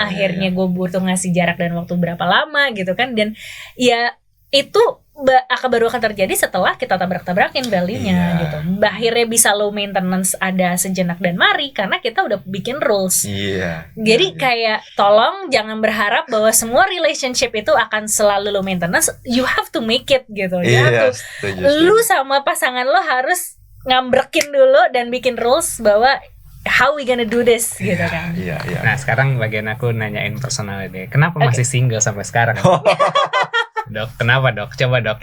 [SPEAKER 2] Akhirnya gue butuh ngasih jarak dan waktu berapa lama gitu kan. Dan ya itu baru akan terjadi setelah kita tabrak-tabrakin value-nya gitu. Akhirnya bisa low maintenance, ada sejenak dan mari karena kita udah bikin rules. Jadi kayak tolong jangan berharap bahwa semua relationship itu akan selalu low maintenance. You have to make it gitu. Lu sama pasangan lo harus ngambrekin dulu dan bikin rules bahwa how we gonna do this gitu kan.
[SPEAKER 3] Nah sekarang bagian aku nanyain personal deh. Kenapa masih single sampai sekarang? Dok, kenapa dok? Coba dok.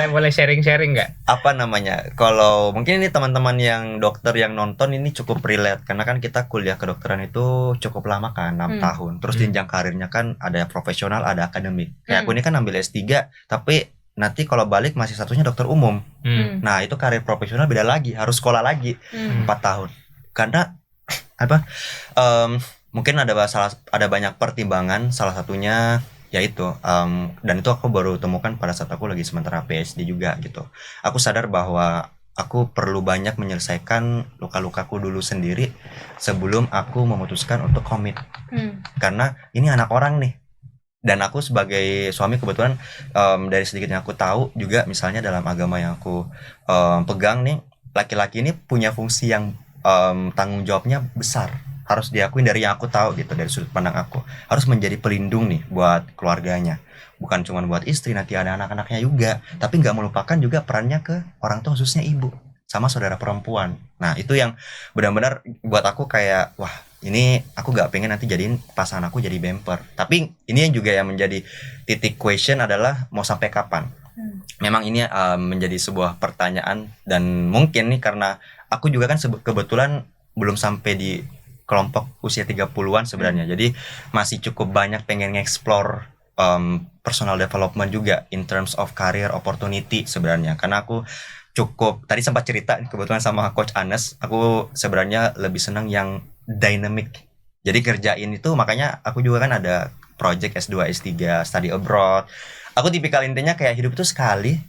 [SPEAKER 3] Boleh sharing-sharing nggak?
[SPEAKER 1] Apa namanya? Kalau mungkin ini teman-teman yang dokter yang nonton ini cukup relate karena kan kita kuliah kedokteran itu cukup lama kan, 6 tahun. Terus jenjang karirnya kan ada profesional, ada akademik. Kayak aku ini kan ambil S3, tapi nanti kalau balik masih satunya dokter umum. Nah itu karir profesional beda lagi, harus sekolah lagi 4 tahun. Karena apa? Mungkin ada banyak pertimbangan. Salah satunya yaitu dan itu aku baru temukan pada saat aku lagi sementara PhD juga gitu. Aku sadar bahwa aku perlu banyak menyelesaikan luka-lukaku dulu sendiri sebelum aku memutuskan untuk komit. Karena ini anak orang nih. Dan aku sebagai suami kebetulan dari sedikit yang aku tahu juga, misalnya dalam agama yang aku pegang nih, laki-laki ini punya fungsi yang tanggung jawabnya besar, harus diakuin dari yang aku tahu gitu, dari sudut pandang aku, harus menjadi pelindung nih buat keluarganya, bukan cuma buat istri, nanti ada anak-anaknya juga, tapi nggak melupakan juga perannya ke orang tua, khususnya ibu sama saudara perempuan. Nah itu yang benar-benar buat aku kayak wah, ini aku gak pengen nanti jadiin pasangan aku jadi bemper. Tapi ini yang juga yang menjadi titik question adalah mau sampai kapan. Memang ini menjadi sebuah pertanyaan, dan mungkin nih karena aku juga kan kebetulan belum sampai di kelompok usia 30-an sebenarnya. Jadi masih cukup banyak pengen nge-explore personal development juga in terms of career opportunity sebenarnya. Karena aku cukup, tadi sempat cerita kebetulan sama Coach Anes, aku sebenarnya lebih senang yang dynamic. Jadi kerjain itu, makanya aku juga kan ada project S2, S3, study abroad. Aku tipikal intinya kayak hidup itu sekali,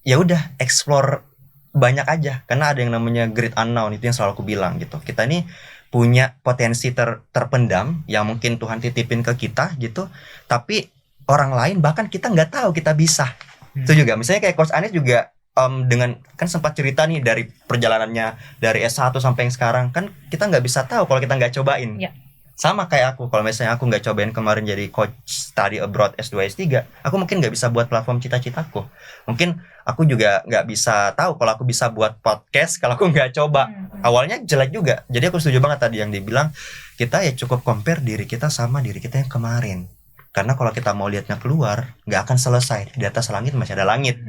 [SPEAKER 1] ya udah explore banyak aja, karena ada yang namanya great unknown, itu yang selalu aku bilang gitu. Kita ini punya potensi terpendam yang mungkin Tuhan titipin ke kita gitu, tapi orang lain bahkan kita nggak tahu kita bisa. Itu juga misalnya kayak Coach Anes juga dengan kan sempat cerita nih dari perjalanannya dari S1 sampai yang sekarang, kan kita nggak bisa tahu kalau kita nggak cobain.
[SPEAKER 2] Ya.
[SPEAKER 1] Sama kayak aku, kalau misalnya aku nggak cobain kemarin jadi coach study abroad S2 S3, aku mungkin nggak bisa buat platform cita-citaku. Mungkin aku juga nggak bisa tahu kalau aku bisa buat podcast kalau aku nggak coba. Awalnya jelek juga. Jadi aku setuju banget tadi yang dibilang, kita ya cukup compare diri kita sama diri kita yang kemarin. Karena kalau kita mau lihatnya keluar, nggak akan selesai. Di atas langit masih ada langit.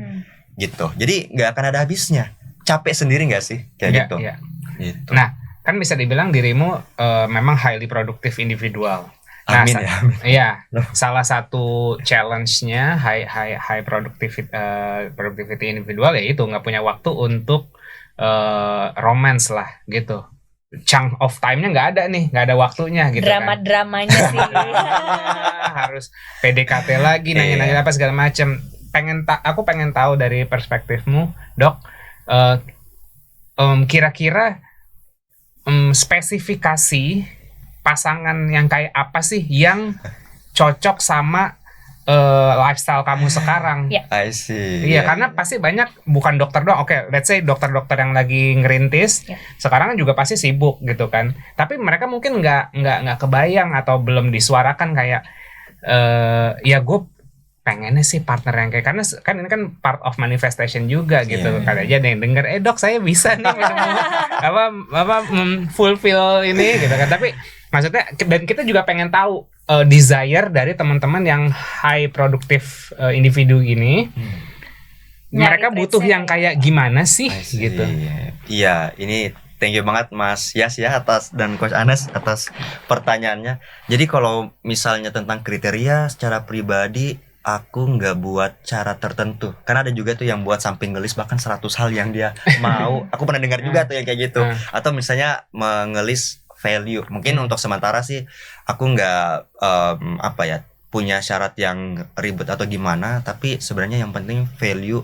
[SPEAKER 1] Gitu. Jadi nggak akan ada habisnya. Capek sendiri nggak sih kayak gitu.
[SPEAKER 3] Iya.
[SPEAKER 1] Gitu.
[SPEAKER 3] Nah, kan bisa dibilang dirimu memang highly productive individual. Nah,
[SPEAKER 1] amin ya.
[SPEAKER 3] Iya. Salah satu challenge-nya high productivity individual ya itu nggak punya waktu untuk romance lah gitu. Chunk of time-nya nggak ada nih, nggak ada waktunya gitu.
[SPEAKER 2] Drama-dramanya sih.
[SPEAKER 3] Harus PDKT lagi, nanya-nanya apa segala macam. Aku pengen tahu dari perspektifmu, Dok, kira-kira spesifikasi pasangan yang kayak apa sih yang cocok sama lifestyle kamu sekarang?
[SPEAKER 1] I see.
[SPEAKER 3] Iya, karena pasti banyak, bukan dokter doang. Oke, let's say dokter-dokter yang lagi ngerintis, sekarang juga pasti sibuk gitu kan. Tapi mereka mungkin nggak kebayang atau belum disuarakan kayak ya gue pengennya sih partner yang kayak, karena kan ini kan part of manifestation juga gitu. Kali aja ada yang denger, dok saya bisa nih fulfill ini gitu kan. Tapi maksudnya, dan kita juga pengen tahu desire dari teman-teman yang high productive individu ini, mereka butuh yang kayak gimana sih gitu.
[SPEAKER 1] Iya, ini thank you banget Mas Yas ya atas, dan Coach Anes atas pertanyaannya. Jadi kalau misalnya tentang kriteria secara pribadi, aku nggak buat cara tertentu, karena ada juga tuh yang buat sampai ngelis bahkan 100 hal yang dia mau. Aku pernah dengar juga tuh yang kayak gitu. Atau misalnya mengelis value. Mungkin untuk sementara sih aku nggak punya syarat yang ribet atau gimana, tapi sebenarnya yang penting value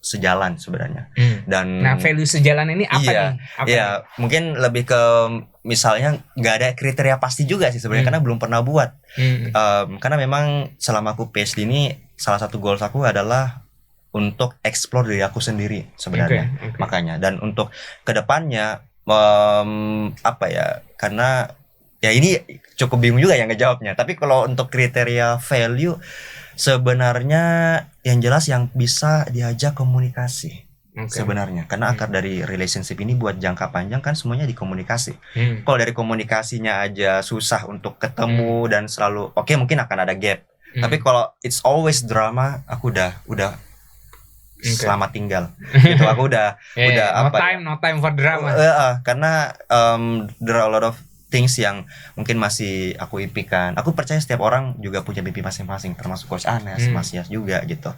[SPEAKER 1] sejalan sebenarnya. Dan
[SPEAKER 3] nah, value sejalan ini apa nih?
[SPEAKER 1] Iya, mungkin lebih ke misalnya nggak ada kriteria pasti juga sih sebenarnya, karena belum pernah buat. Karena memang selama aku PhD ini, salah satu goals aku adalah untuk explore diri aku sendiri sebenarnya. Makanya, dan untuk kedepannya karena ya ini cukup bingung juga yang ngejawabnya. Tapi kalau untuk kriteria value, sebenarnya yang jelas yang bisa diajak komunikasi. Sebenarnya, karena akar dari relationship ini buat jangka panjang kan semuanya di komunikasi. Kalau dari komunikasinya aja susah untuk ketemu dan selalu mungkin akan ada gap. Tapi kalau it's always drama, aku udah selamat tinggal. Gitu, aku udah
[SPEAKER 3] no time for drama.
[SPEAKER 1] Karena there are a lot of things yang mungkin masih aku impikan. Aku percaya setiap orang juga punya mimpi masing-masing, termasuk Coach Anes, Mas Yas juga gitu.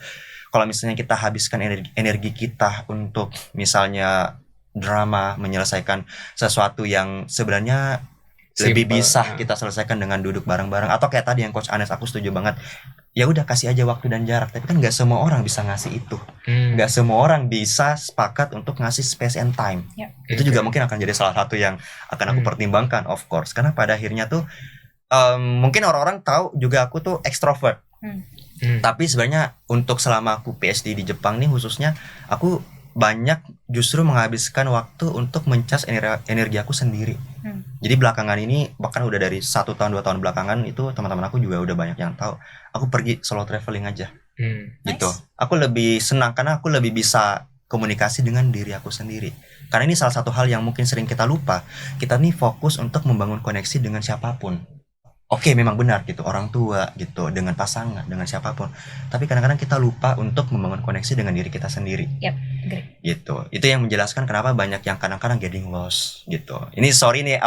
[SPEAKER 1] Kalau misalnya kita habiskan energi kita untuk misalnya drama, menyelesaikan sesuatu yang sebenarnya lebih bisa kita selesaikan dengan duduk bareng-bareng, atau kayak tadi yang Coach Anes, aku setuju banget. Ya udah, kasih aja waktu dan jarak. Tapi kan nggak semua orang bisa ngasih itu. Nggak semua orang bisa sepakat untuk ngasih space and time. Itu juga mungkin akan jadi salah satu yang akan aku pertimbangkan, of course. Karena pada akhirnya tuh Mungkin orang-orang tahu juga aku tuh ekstrovert. Tapi sebenarnya untuk selama aku PhD di Jepang nih khususnya, aku banyak justru menghabiskan waktu untuk mencas energi aku sendiri. Jadi belakangan ini, bahkan udah dari 1 tahun 2 tahun belakangan itu, teman-teman aku juga udah banyak yang tahu aku pergi solo traveling aja. Gitu. Aku lebih senang karena aku lebih bisa komunikasi dengan diri aku sendiri. Karena ini salah satu hal yang mungkin sering kita lupa. Kita nih fokus untuk membangun koneksi dengan siapapun. Oke, memang benar gitu, orang tua gitu, dengan pasangan, dengan siapapun. Tapi kadang-kadang kita lupa untuk membangun koneksi dengan diri kita sendiri.
[SPEAKER 2] Agree.
[SPEAKER 1] Gitu. Itu yang menjelaskan kenapa banyak yang kadang-kadang getting lost gitu. Ini sorry nih,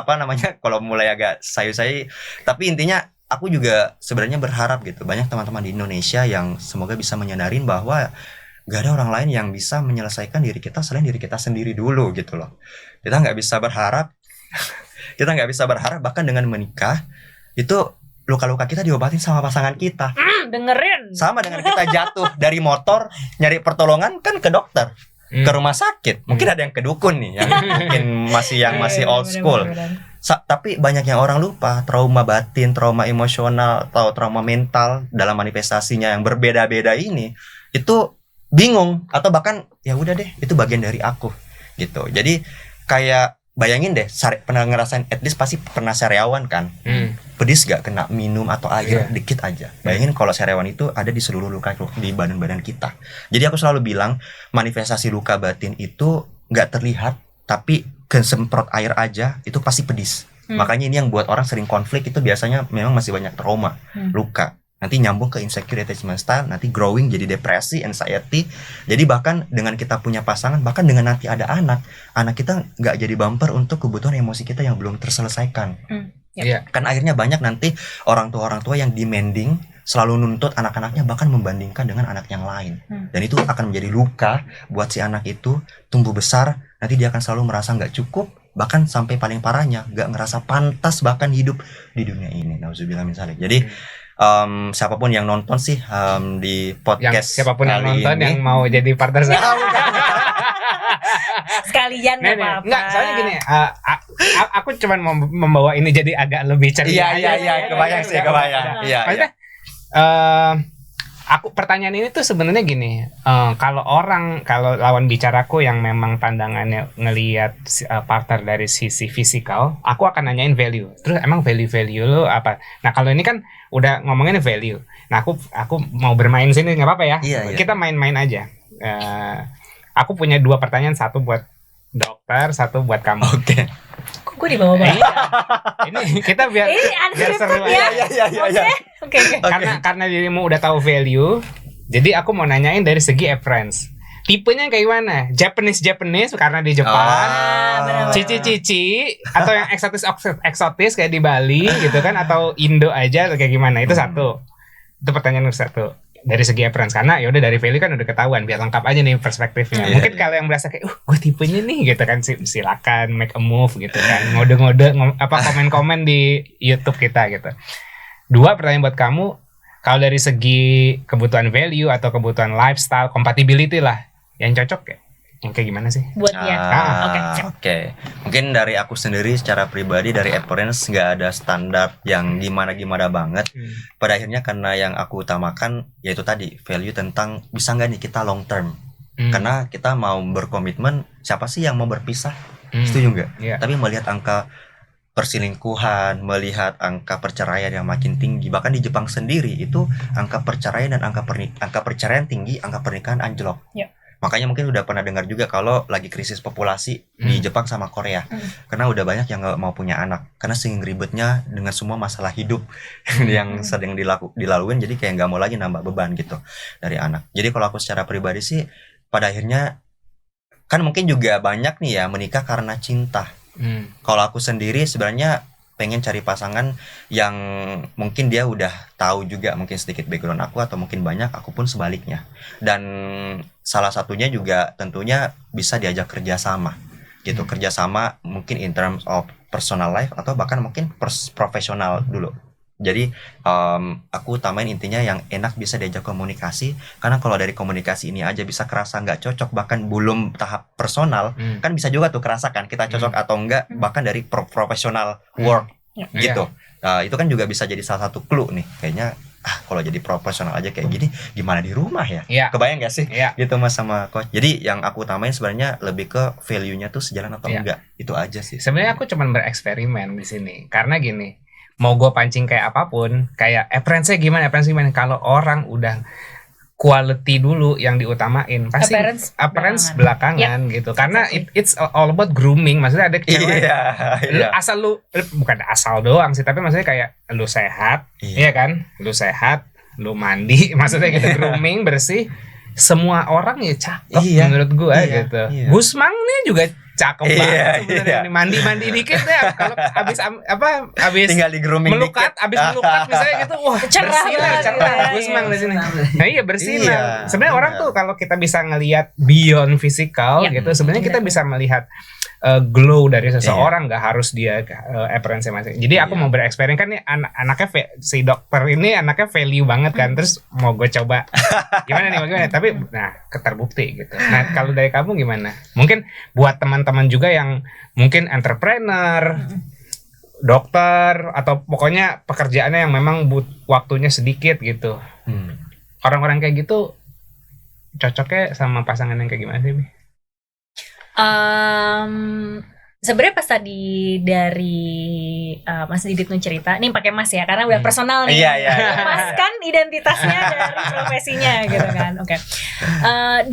[SPEAKER 1] kalau mulai agak sayu-sayu, tapi intinya aku juga sebenarnya berharap gitu, banyak teman-teman di Indonesia yang semoga bisa menyadarin bahwa gak ada orang lain yang bisa menyelesaikan diri kita selain diri kita sendiri dulu gitu loh. Kita nggak bisa berharap bahkan dengan menikah itu luka-luka kita diobatin sama pasangan kita.
[SPEAKER 2] Dengerin.
[SPEAKER 1] Sama dengan kita jatuh dari motor nyari pertolongan kan ke dokter, ke rumah sakit. Mungkin ada yang ke dukun nih, yang mungkin masih old school. Tapi banyak yang orang lupa, trauma batin, trauma emosional atau trauma mental dalam manifestasinya yang berbeda-beda ini itu bingung atau bahkan ya udah deh itu bagian dari aku gitu. Jadi kayak bayangin deh, pernah ngerasain, at least pasti pernah sariawan kan. Pedis gak kena minum atau air dikit aja. Bayangin kalau sariawan itu ada di seluruh luka di badan-badan kita. Jadi aku selalu bilang manifestasi luka batin itu gak terlihat, tapi kesemprot air aja itu pasti pedis. Makanya ini yang buat orang sering konflik itu biasanya memang masih banyak trauma, luka. Nanti nyambung ke insecure attachment style, nanti growing jadi depresi, anxiety. Jadi bahkan dengan kita punya pasangan, bahkan dengan nanti ada anak kita nggak jadi bumper untuk kebutuhan emosi kita yang belum terselesaikan. Kan akhirnya banyak nanti orang tua yang demanding, selalu nuntut anak-anaknya, bahkan membandingkan dengan anak yang lain. Dan itu akan menjadi luka buat si anak itu, tumbuh besar, nanti dia akan selalu merasa nggak cukup, bahkan sampai paling parahnya nggak ngerasa pantas bahkan hidup di dunia ini. Nauzubillah min dzalik. Jadi siapapun yang nonton sih di podcast
[SPEAKER 3] siapapun yang nonton
[SPEAKER 1] ini,
[SPEAKER 3] yang mau jadi partner saya
[SPEAKER 2] sekalian nggak apa-apa.
[SPEAKER 3] Nggak, soalnya gini, aku cuma mau membawa ini jadi agak lebih ceria.
[SPEAKER 1] Iya, kebayang. Iya.
[SPEAKER 3] Maksudnya, pertanyaan ini tuh sebenarnya gini, kalau lawan bicaraku yang memang pandangannya ngelihat partner dari sisi fisikal, aku akan nanyain value. Terus emang value lo apa? Nah kalau ini kan udah ngomongin value. Nah aku mau bermain sini, nggak apa-apa ya?
[SPEAKER 1] Iya.
[SPEAKER 3] Kita main-main aja. Aku punya 2 pertanyaan, satu buat dokter, satu buat kamu.
[SPEAKER 1] Oke.
[SPEAKER 2] Kok gue dibawa-bawa?
[SPEAKER 3] Ini kita biar seru
[SPEAKER 2] ya.
[SPEAKER 3] Iya. Oke. Karena dirimu udah tahu value, jadi aku mau nanyain dari segi appearance. Tipenya kayak gimana? Japanese karena di Jepang, cici atau yang eksotis kayak di Bali gitu kan, atau Indo aja atau kayak gimana? Itu satu. Itu pertanyaan nomor 1 dari segi appearance, karena ya udah dari value kan udah ketahuan, biar lengkap aja nih perspektifnya. Mungkin kalau yang berasa kayak gue tipenya nih gitu kan, silakan make a move gitu kan, ngode-ngode komen-komen di YouTube kita gitu. 2 pertanyaan buat kamu, kalau dari segi kebutuhan value atau kebutuhan lifestyle, compatibility lah, yang cocok ya? Yang kayak gimana sih?
[SPEAKER 2] Buat dia.
[SPEAKER 1] Oke. Mungkin dari aku sendiri secara pribadi, dari appearance nggak ada standar yang gimana banget. Pada akhirnya karena yang aku utamakan yaitu tadi value tentang bisa nggak nih kita long term. Karena kita mau berkomitmen, siapa sih yang mau berpisah? Setuju nggak?
[SPEAKER 3] Yeah.
[SPEAKER 1] Tapi melihat angka perselingkuhan, melihat angka perceraian yang makin tinggi, bahkan di Jepang sendiri itu angka perceraian dan angka perceraian tinggi, angka pernikahan anjlok. Makanya mungkin udah pernah dengar juga kalau lagi krisis populasi di Jepang sama Korea, karena udah banyak yang nggak mau punya anak, karena saking ribetnya dengan semua masalah hidup yang sedang dilaluin, jadi kayak nggak mau lagi nambah beban gitu dari anak. Jadi kalau aku secara pribadi sih, pada akhirnya kan mungkin juga banyak nih ya menikah karena cinta. Kalau aku sendiri sebenarnya pengen cari pasangan yang mungkin dia udah tahu juga mungkin sedikit background aku, atau mungkin banyak, aku pun sebaliknya. Dan salah satunya juga tentunya bisa diajak kerjasama gitu, kerjasama mungkin in terms of personal life atau bahkan mungkin profesional dulu. Jadi aku utamain intinya yang enak bisa diajak komunikasi, karena kalau dari komunikasi ini aja bisa kerasa nggak cocok, bahkan belum tahap personal kan bisa juga tuh kerasa kan kita cocok atau enggak, bahkan dari profesional work gitu. Itu kan juga bisa jadi salah satu clue nih kayaknya. Kalau jadi profesional aja kayak gini gimana di rumah ya? Kebayang gak sih? Gitu Mas sama coach. Jadi yang aku utamain sebenarnya lebih ke value-nya tuh sejalan atau enggak. Itu aja sih.
[SPEAKER 3] Sebenarnya aku cuman bereksperimen di sini. Karena gini, mau gue pancing kayak apapun, kayak appearance gimana, kalau orang udah quality dulu yang diutamain, pasti appearance belakangan gitu. Karena it's all about grooming. Maksudnya ada cewek asal lu bukan asal doang sih, tapi maksudnya kayak lu sehat, iya kan? Lu sehat, lu mandi, maksudnya gitu, grooming bersih. Semua orang ya cakep menurut gue gitu. Gusmang nih juga cakep banget sebenarnya. Mandi dikit ya, kalau habis
[SPEAKER 1] tinggal di grooming
[SPEAKER 3] melukat, habis melukat misalnya gitu, wah
[SPEAKER 2] cerah
[SPEAKER 3] Gusmang di sini. Nah iya bersinar. Sebenarnya orang tuh kalau kita bisa ngelihat beyond physical gitu, sebenarnya kita bisa melihat glow dari seseorang, nggak harus dia appearance masing. Jadi aku mau bereksperimen kan nih, anaknya si dokter ini anaknya value banget kan, terus mau gue coba gimana, tapi terbukti gitu. Nah kalau dari kamu gimana? Mungkin buat teman-teman juga yang mungkin entrepreneur, dokter, atau pokoknya pekerjaannya yang memang waktunya sedikit gitu. Orang-orang kayak gitu cocoknya sama pasangan yang kayak gimana sih, Bi?
[SPEAKER 2] Sebenarnya pas tadi dari Mas Didit cerita, nih pakai Mas ya, karena udah personal nih. Mas kan identitasnya dari profesinya gitu kan. Oke.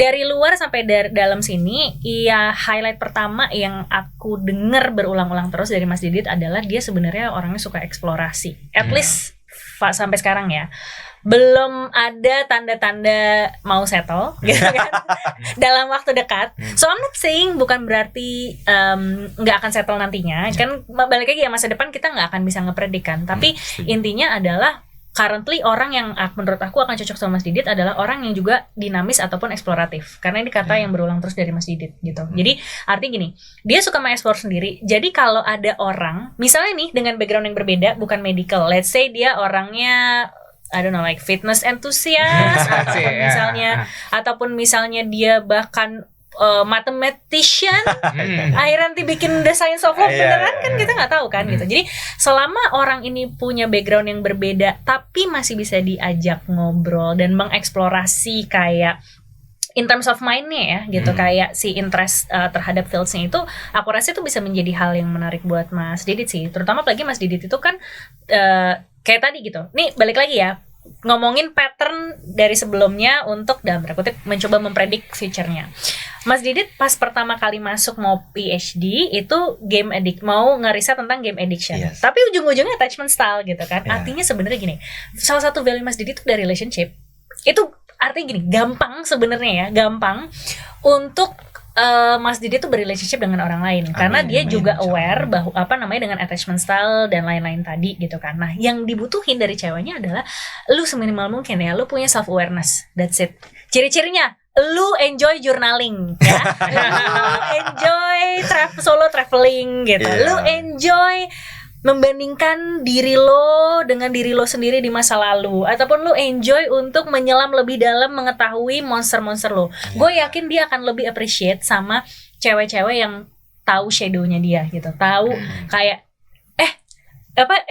[SPEAKER 2] Dari luar sampai dalam sini, ya highlight pertama yang aku dengar berulang-ulang terus dari Mas Didit adalah dia sebenarnya orangnya suka eksplorasi. At least sampai sekarang ya. Belum ada tanda-tanda mau settle gitu kan dalam waktu dekat. So I'm not saying bukan berarti nggak akan settle nantinya. Kan balik lagi ya, masa depan kita nggak akan bisa ngepredikan. Tapi intinya adalah currently orang yang menurut aku akan cocok sama Mas Didit adalah orang yang juga dinamis ataupun eksploratif. Karena ini kata yang berulang terus dari Mas Didit gitu. Jadi artinya gini, dia suka mengeksplor sendiri. Jadi kalau ada orang misalnya nih dengan background yang berbeda, bukan medical, let's say dia orangnya I don't know, like fitness enthusiast ataupun misalnya dia bahkan mathematician, akhirnya nanti bikin The Science of Love beneran kan kita nggak tahu kan gitu. Jadi selama orang ini punya background yang berbeda tapi masih bisa diajak ngobrol dan mengeksplorasi kayak in terms of mind-nya ya gitu, kayak si interest terhadap fields-nya itu, aku rasa itu bisa menjadi hal yang menarik buat Mas Didit sih. Terutama apalagi Mas Didit itu kan kayak tadi gitu. Nih balik lagi ya, ngomongin pattern dari sebelumnya untuk dalam kutip mencoba mempredik future-nya. Mas Didit pas pertama kali masuk mau PhD itu game addict, mau ngeriset tentang game addiction. Tapi ujung-ujungnya attachment style gitu kan. Artinya sebenarnya gini, salah satu value Mas Didit itu dari relationship. Itu artinya gini, gampang sebenarnya ya, gampang untuk Mas Didi tuh berrelationship dengan orang lain karena dia juga aware bahwa dengan attachment style dan lain-lain tadi gitu kan. Nah, yang dibutuhin dari ceweknya adalah lu seminimal mungkin ya, lu punya self awareness. That's it. Ciri-cirinya lu enjoy journaling ya. Lu enjoy solo traveling gitu. Lu enjoy membandingkan diri lo dengan diri lo sendiri di masa lalu, ataupun lo enjoy untuk menyelam lebih dalam mengetahui monster-monster lo. Gue yakin dia akan lebih appreciate sama cewek-cewek yang tahu shadow-nya dia gitu, tahu kayak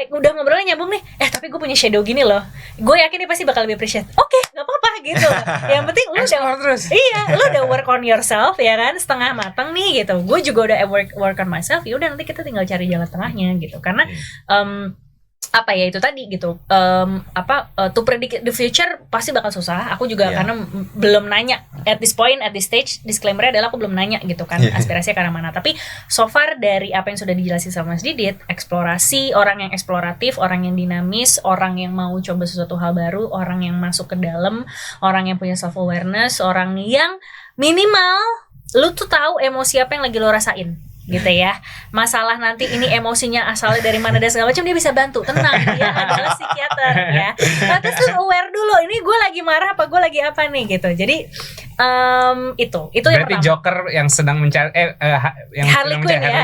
[SPEAKER 2] udah ngobrolnya nyambung nih, tapi gue punya shadow gini loh. Gue yakin dia pasti bakal lebih appreciate. Oke, nggak apa-apa gitu. Yang penting lu lu udah work on yourself ya kan, setengah matang nih gitu. Gue juga udah work on myself. Ya udah nanti kita tinggal cari jalan tengahnya gitu. Karena itu tadi gitu. To predict the future pasti bakal susah. Aku juga karena belum nanya at this stage, disclaimer adalah aku belum nanya gitu kan aspirasinya ke arah mana. Tapi so far dari apa yang sudah dijelasin sama Mas Didit, eksplorasi, orang yang eksploratif, orang yang dinamis, orang yang mau coba sesuatu hal baru, orang yang masuk ke dalam, orang yang punya self awareness, orang yang minimal lu tuh tahu emosi apa yang lagi lo rasain gitu ya. Masalah nanti ini emosinya asalnya dari mana dan segala macam, dia bisa bantu. Tenang, dia adalah psikiater ya. Nah, terus lu aware dulu, ini gue lagi marah apa gue lagi apa nih gitu. Jadi itu yang pertama.
[SPEAKER 3] Joker yang sedang mencari
[SPEAKER 2] yang Harley Quinn ya,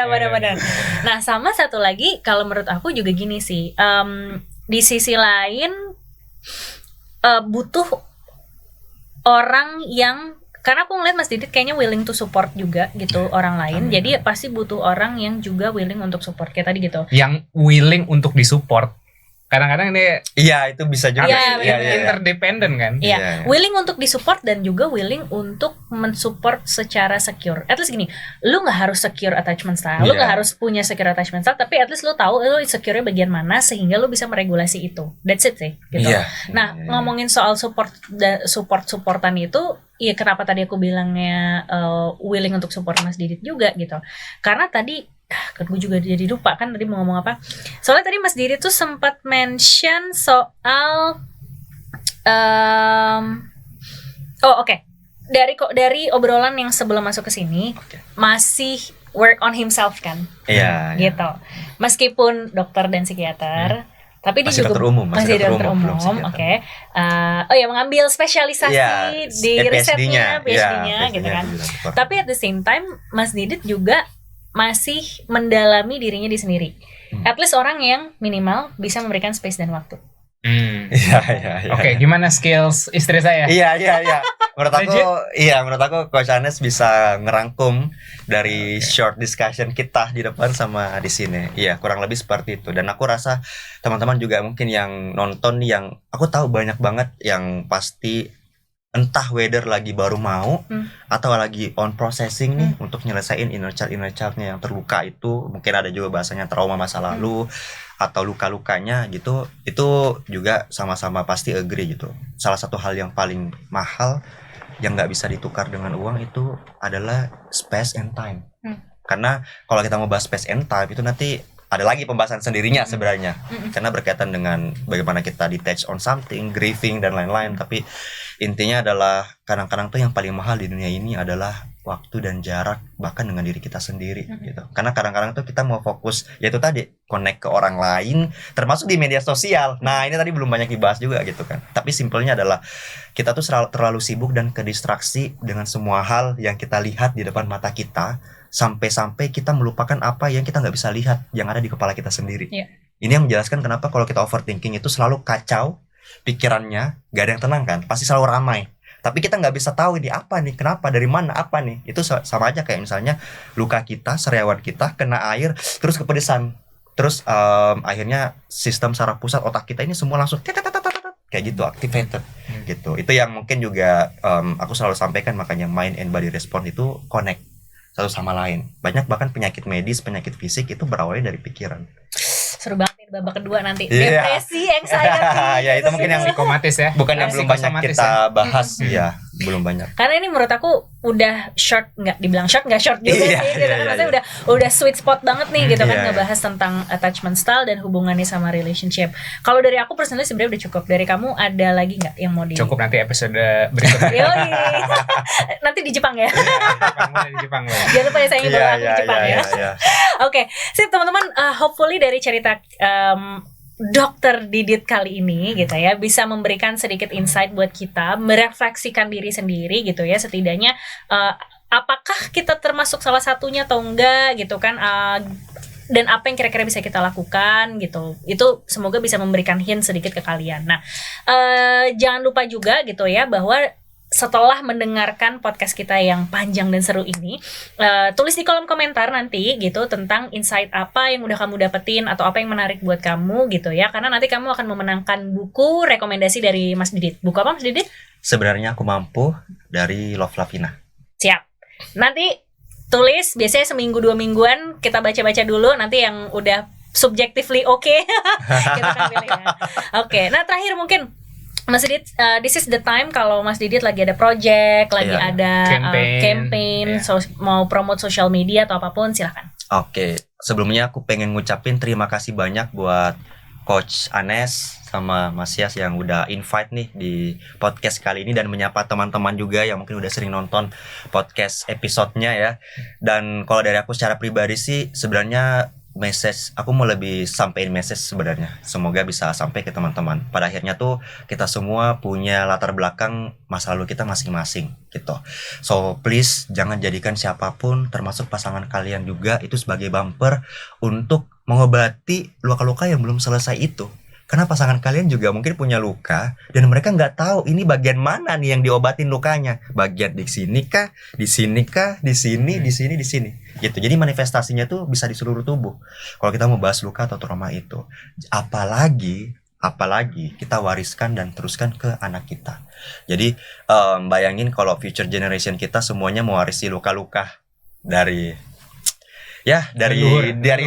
[SPEAKER 2] benar. Nah, sama satu lagi kalau menurut aku juga gini sih. Di sisi lain butuh orang yang karena aku ngeliat Mas Didit kayaknya willing to support juga gitu orang lain. Jadi pasti butuh orang yang juga willing untuk support kayak tadi gitu.
[SPEAKER 3] Yang willing untuk disupport. Kadang-kadang ini
[SPEAKER 1] itu bisa juga
[SPEAKER 3] interdependent kan.
[SPEAKER 2] Iya, willing untuk disupport dan juga willing untuk mensupport secara secure. At least gini, lu nggak harus secure attachment style, lu nggak harus punya secure attachment style, tapi at least lu tahu lu secure-nya bagian mana sehingga lu bisa meregulasi itu. That's it sih, gitu. Nah, ngomongin soal supportan itu, iya kenapa tadi aku bilangnya willing untuk support Mas Didit juga gitu. Karena tadi kan gue juga jadi lupa kan tadi mau ngomong apa. Soalnya tadi Mas Didit tuh sempat mention soal dari obrolan yang sebelum masuk ke sini masih work on himself kan. Gitu. Meskipun dokter dan psikiater, tapi dia juga masih dokter umum. Mengambil spesialisasi di risetnya, PhD-nya gitu kan. Tapi at the same time Mas Didit juga masih mendalami dirinya di sendiri. At least orang yang minimal bisa memberikan space dan waktu.
[SPEAKER 3] Oke, gimana skills istri saya?
[SPEAKER 1] Iya. Menurut aku Coach Anes bisa ngerangkum dari short discussion kita di depan sama di sini. Iya, kurang lebih seperti itu. Dan aku rasa teman-teman juga mungkin yang nonton, yang aku tahu banyak banget yang pasti entah whether lagi baru mau atau lagi on processing nih untuk nyelesain inner child-nya yang terluka itu. Mungkin ada juga bahasanya trauma masa lalu atau luka-lukanya gitu. Itu juga sama-sama pasti agree gitu. Salah satu hal yang paling mahal yang nggak bisa ditukar dengan uang itu adalah space and time. Karena kalau kita mau bahas space and time itu nanti ada lagi pembahasan sendirinya sebenarnya, karena berkaitan dengan bagaimana kita detach on something, grieving dan lain-lain. Tapi intinya adalah kadang-kadang tuh yang paling mahal di dunia ini adalah waktu dan jarak, bahkan dengan diri kita sendiri gitu. Karena kadang-kadang tuh kita mau fokus yaitu tadi connect ke orang lain, termasuk di media sosial. Nah ini tadi belum banyak dibahas juga gitu kan. Tapi simpelnya adalah kita tuh terlalu sibuk dan kedistraksi dengan semua hal yang kita lihat di depan mata kita, sampai-sampai kita melupakan apa yang kita nggak bisa lihat yang ada di kepala kita sendiri. Ini yang menjelaskan kenapa kalau kita overthinking itu selalu kacau pikirannya, gak ada yang tenang kan, pasti selalu ramai. Tapi kita nggak bisa tahu ini apa nih, kenapa, dari mana, apa nih. Itu sama aja kayak misalnya luka kita, sariawan kita kena air terus kepedesan, terus akhirnya sistem saraf pusat otak kita ini semua langsung kayak gitu activated gitu. Itu yang mungkin juga aku selalu sampaikan, makanya mind and body response itu connect satu sama lain. Banyak bahkan penyakit medis, penyakit fisik itu berawalnya dari pikiran.
[SPEAKER 2] Seru banget babak kedua nanti. Depresi, anxiety.
[SPEAKER 1] Ya itu mungkin yang
[SPEAKER 3] psikomatis ya.
[SPEAKER 1] Bukan yang belum banyak kita bahas ya, belum banyak.
[SPEAKER 2] Karena ini menurut aku udah short, nggak dibilang short nggak short juga sih gitu kan. Maksudnya udah sweet spot banget nih gitu kan, ngebahas tentang attachment style dan hubungannya sama relationship. Kalau dari aku personally sebenarnya udah cukup. Dari kamu ada lagi nggak yang mau di?
[SPEAKER 3] Cukup, nanti episode berikutnya.
[SPEAKER 2] Nanti di Jepang ya.
[SPEAKER 3] Di Jepang lah.
[SPEAKER 2] Jangan lupa ya, saya ingin bawa aku di Jepang ya. Oke, sip teman-teman, hopefully dari cerita Dokter Didit kali ini gitu ya bisa memberikan sedikit insight buat kita, merefleksikan diri sendiri gitu ya, setidaknya apakah kita termasuk salah satunya atau enggak gitu kan, dan apa yang kira-kira bisa kita lakukan gitu. Itu semoga bisa memberikan hint sedikit ke kalian. Nah, jangan lupa juga gitu ya bahwa setelah mendengarkan podcast kita yang panjang dan seru ini, tulis di kolom komentar nanti gitu tentang insight apa yang udah kamu dapetin atau apa yang menarik buat kamu gitu ya, karena nanti kamu akan memenangkan buku rekomendasi dari Mas Didit. Buku apa Mas Didit?
[SPEAKER 1] Sebenarnya Aku Mampu dari Love Lavina.
[SPEAKER 2] Siap. Nanti tulis, biasanya seminggu 2 mingguan kita baca-baca dulu, nanti yang udah subjectively oke kita kan pilih ya. Oke, nah terakhir mungkin Mas Didit, this is the time kalau Mas Didit lagi ada project, lagi ada campaign, mau promote social media atau apapun, silakan.
[SPEAKER 1] Oke, sebelumnya aku pengen ngucapin terima kasih banyak buat Coach Anes sama Mas Yas yang udah invite nih di podcast kali ini, dan menyapa teman-teman juga yang mungkin udah sering nonton podcast episodenya ya. Dan kalau dari aku secara pribadi sih sebenarnya message, aku mau lebih sampein message sebenarnya. Semoga bisa sampai ke teman-teman. Pada akhirnya tuh kita semua punya latar belakang masa lalu kita masing-masing gitu. So please jangan jadikan siapapun, termasuk pasangan kalian juga, itu sebagai bumper untuk mengobati luka-luka yang belum selesai itu. Karena pasangan kalian juga mungkin punya luka dan mereka nggak tahu ini bagian mana nih yang diobatin lukanya. Bagian di sini kah, di sini kah, di sini, di sini, di sini. Gitu. Jadi manifestasinya tuh bisa di seluruh tubuh. Kalau kita mau bahas luka atau trauma itu, apalagi kita wariskan dan teruskan ke anak kita. Jadi bayangin kalau future generation kita semuanya mewarisi luka-luka dari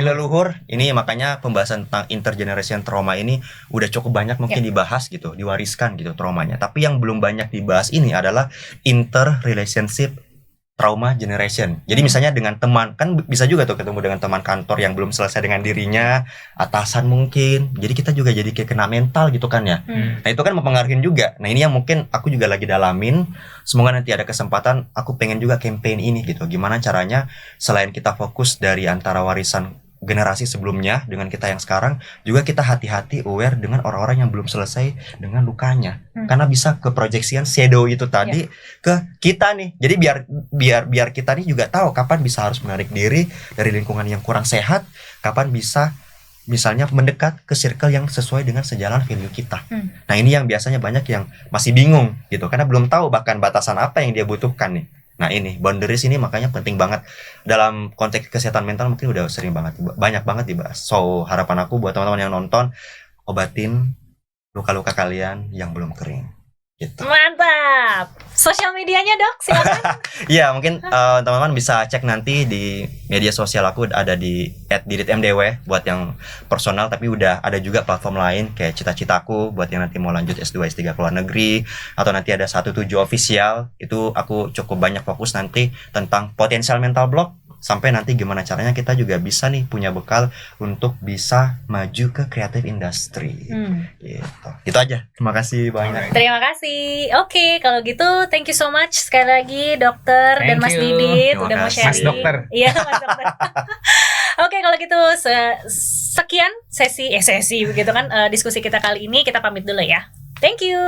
[SPEAKER 1] leluhur. Ini makanya pembahasan tentang intergeneration trauma ini udah cukup banyak mungkin dibahas gitu, diwariskan gitu traumanya. Tapi yang belum banyak dibahas ini adalah interrelationship trauma generation. Jadi misalnya dengan teman, kan bisa juga tuh ketemu dengan teman kantor yang belum selesai dengan dirinya, atasan mungkin. Jadi kita juga jadi kayak kena mental gitu kan ya. Nah itu kan mempengaruhi juga. Nah ini yang mungkin aku juga lagi dalamin. Semoga nanti ada kesempatan aku pengen juga campaign ini gitu. Gimana caranya selain kita fokus dari antara warisan generasi sebelumnya dengan kita yang sekarang, juga kita hati-hati aware dengan orang-orang yang belum selesai dengan lukanya. Karena bisa ke proyeksian shadow itu tadi ke kita nih. Jadi biar kita nih juga tahu kapan bisa harus menarik diri dari lingkungan yang kurang sehat, kapan bisa misalnya mendekat ke circle yang sesuai dengan sejalan value kita. Nah ini yang biasanya banyak yang masih bingung gitu, karena belum tahu bahkan batasan apa yang dia butuhkan nih. Nah ini boundaries ini makanya penting banget dalam konteks kesehatan mental, mungkin udah banyak banget dibahas. So harapan aku buat teman-teman yang nonton, obatin luka-luka kalian yang belum kering gitu.
[SPEAKER 2] Mantap. Sosial medianya Dok, silakan.
[SPEAKER 1] Iya mungkin teman-teman bisa cek nanti di media sosial aku, ada di @diditmdw buat yang personal, tapi udah ada juga platform lain kayak Cita-Citaku buat yang nanti mau lanjut S2 S3 ke luar negeri, atau nanti ada 17 official. Itu aku cukup banyak fokus nanti tentang potensial mental block, sampai nanti gimana caranya kita juga bisa nih punya bekal untuk bisa maju ke creative industry. Gitu aja. Terima kasih banyak.
[SPEAKER 2] Terima kasih. Oke, kalau gitu thank you so much sekali lagi Dokter dan Mas Didit udah mau sharing.
[SPEAKER 3] Mas Dokter.
[SPEAKER 2] Iya, Mas Dokter. Oke, kalau gitu sekian sesi begitu kan diskusi kita kali ini. Kita pamit dulu ya. Thank you.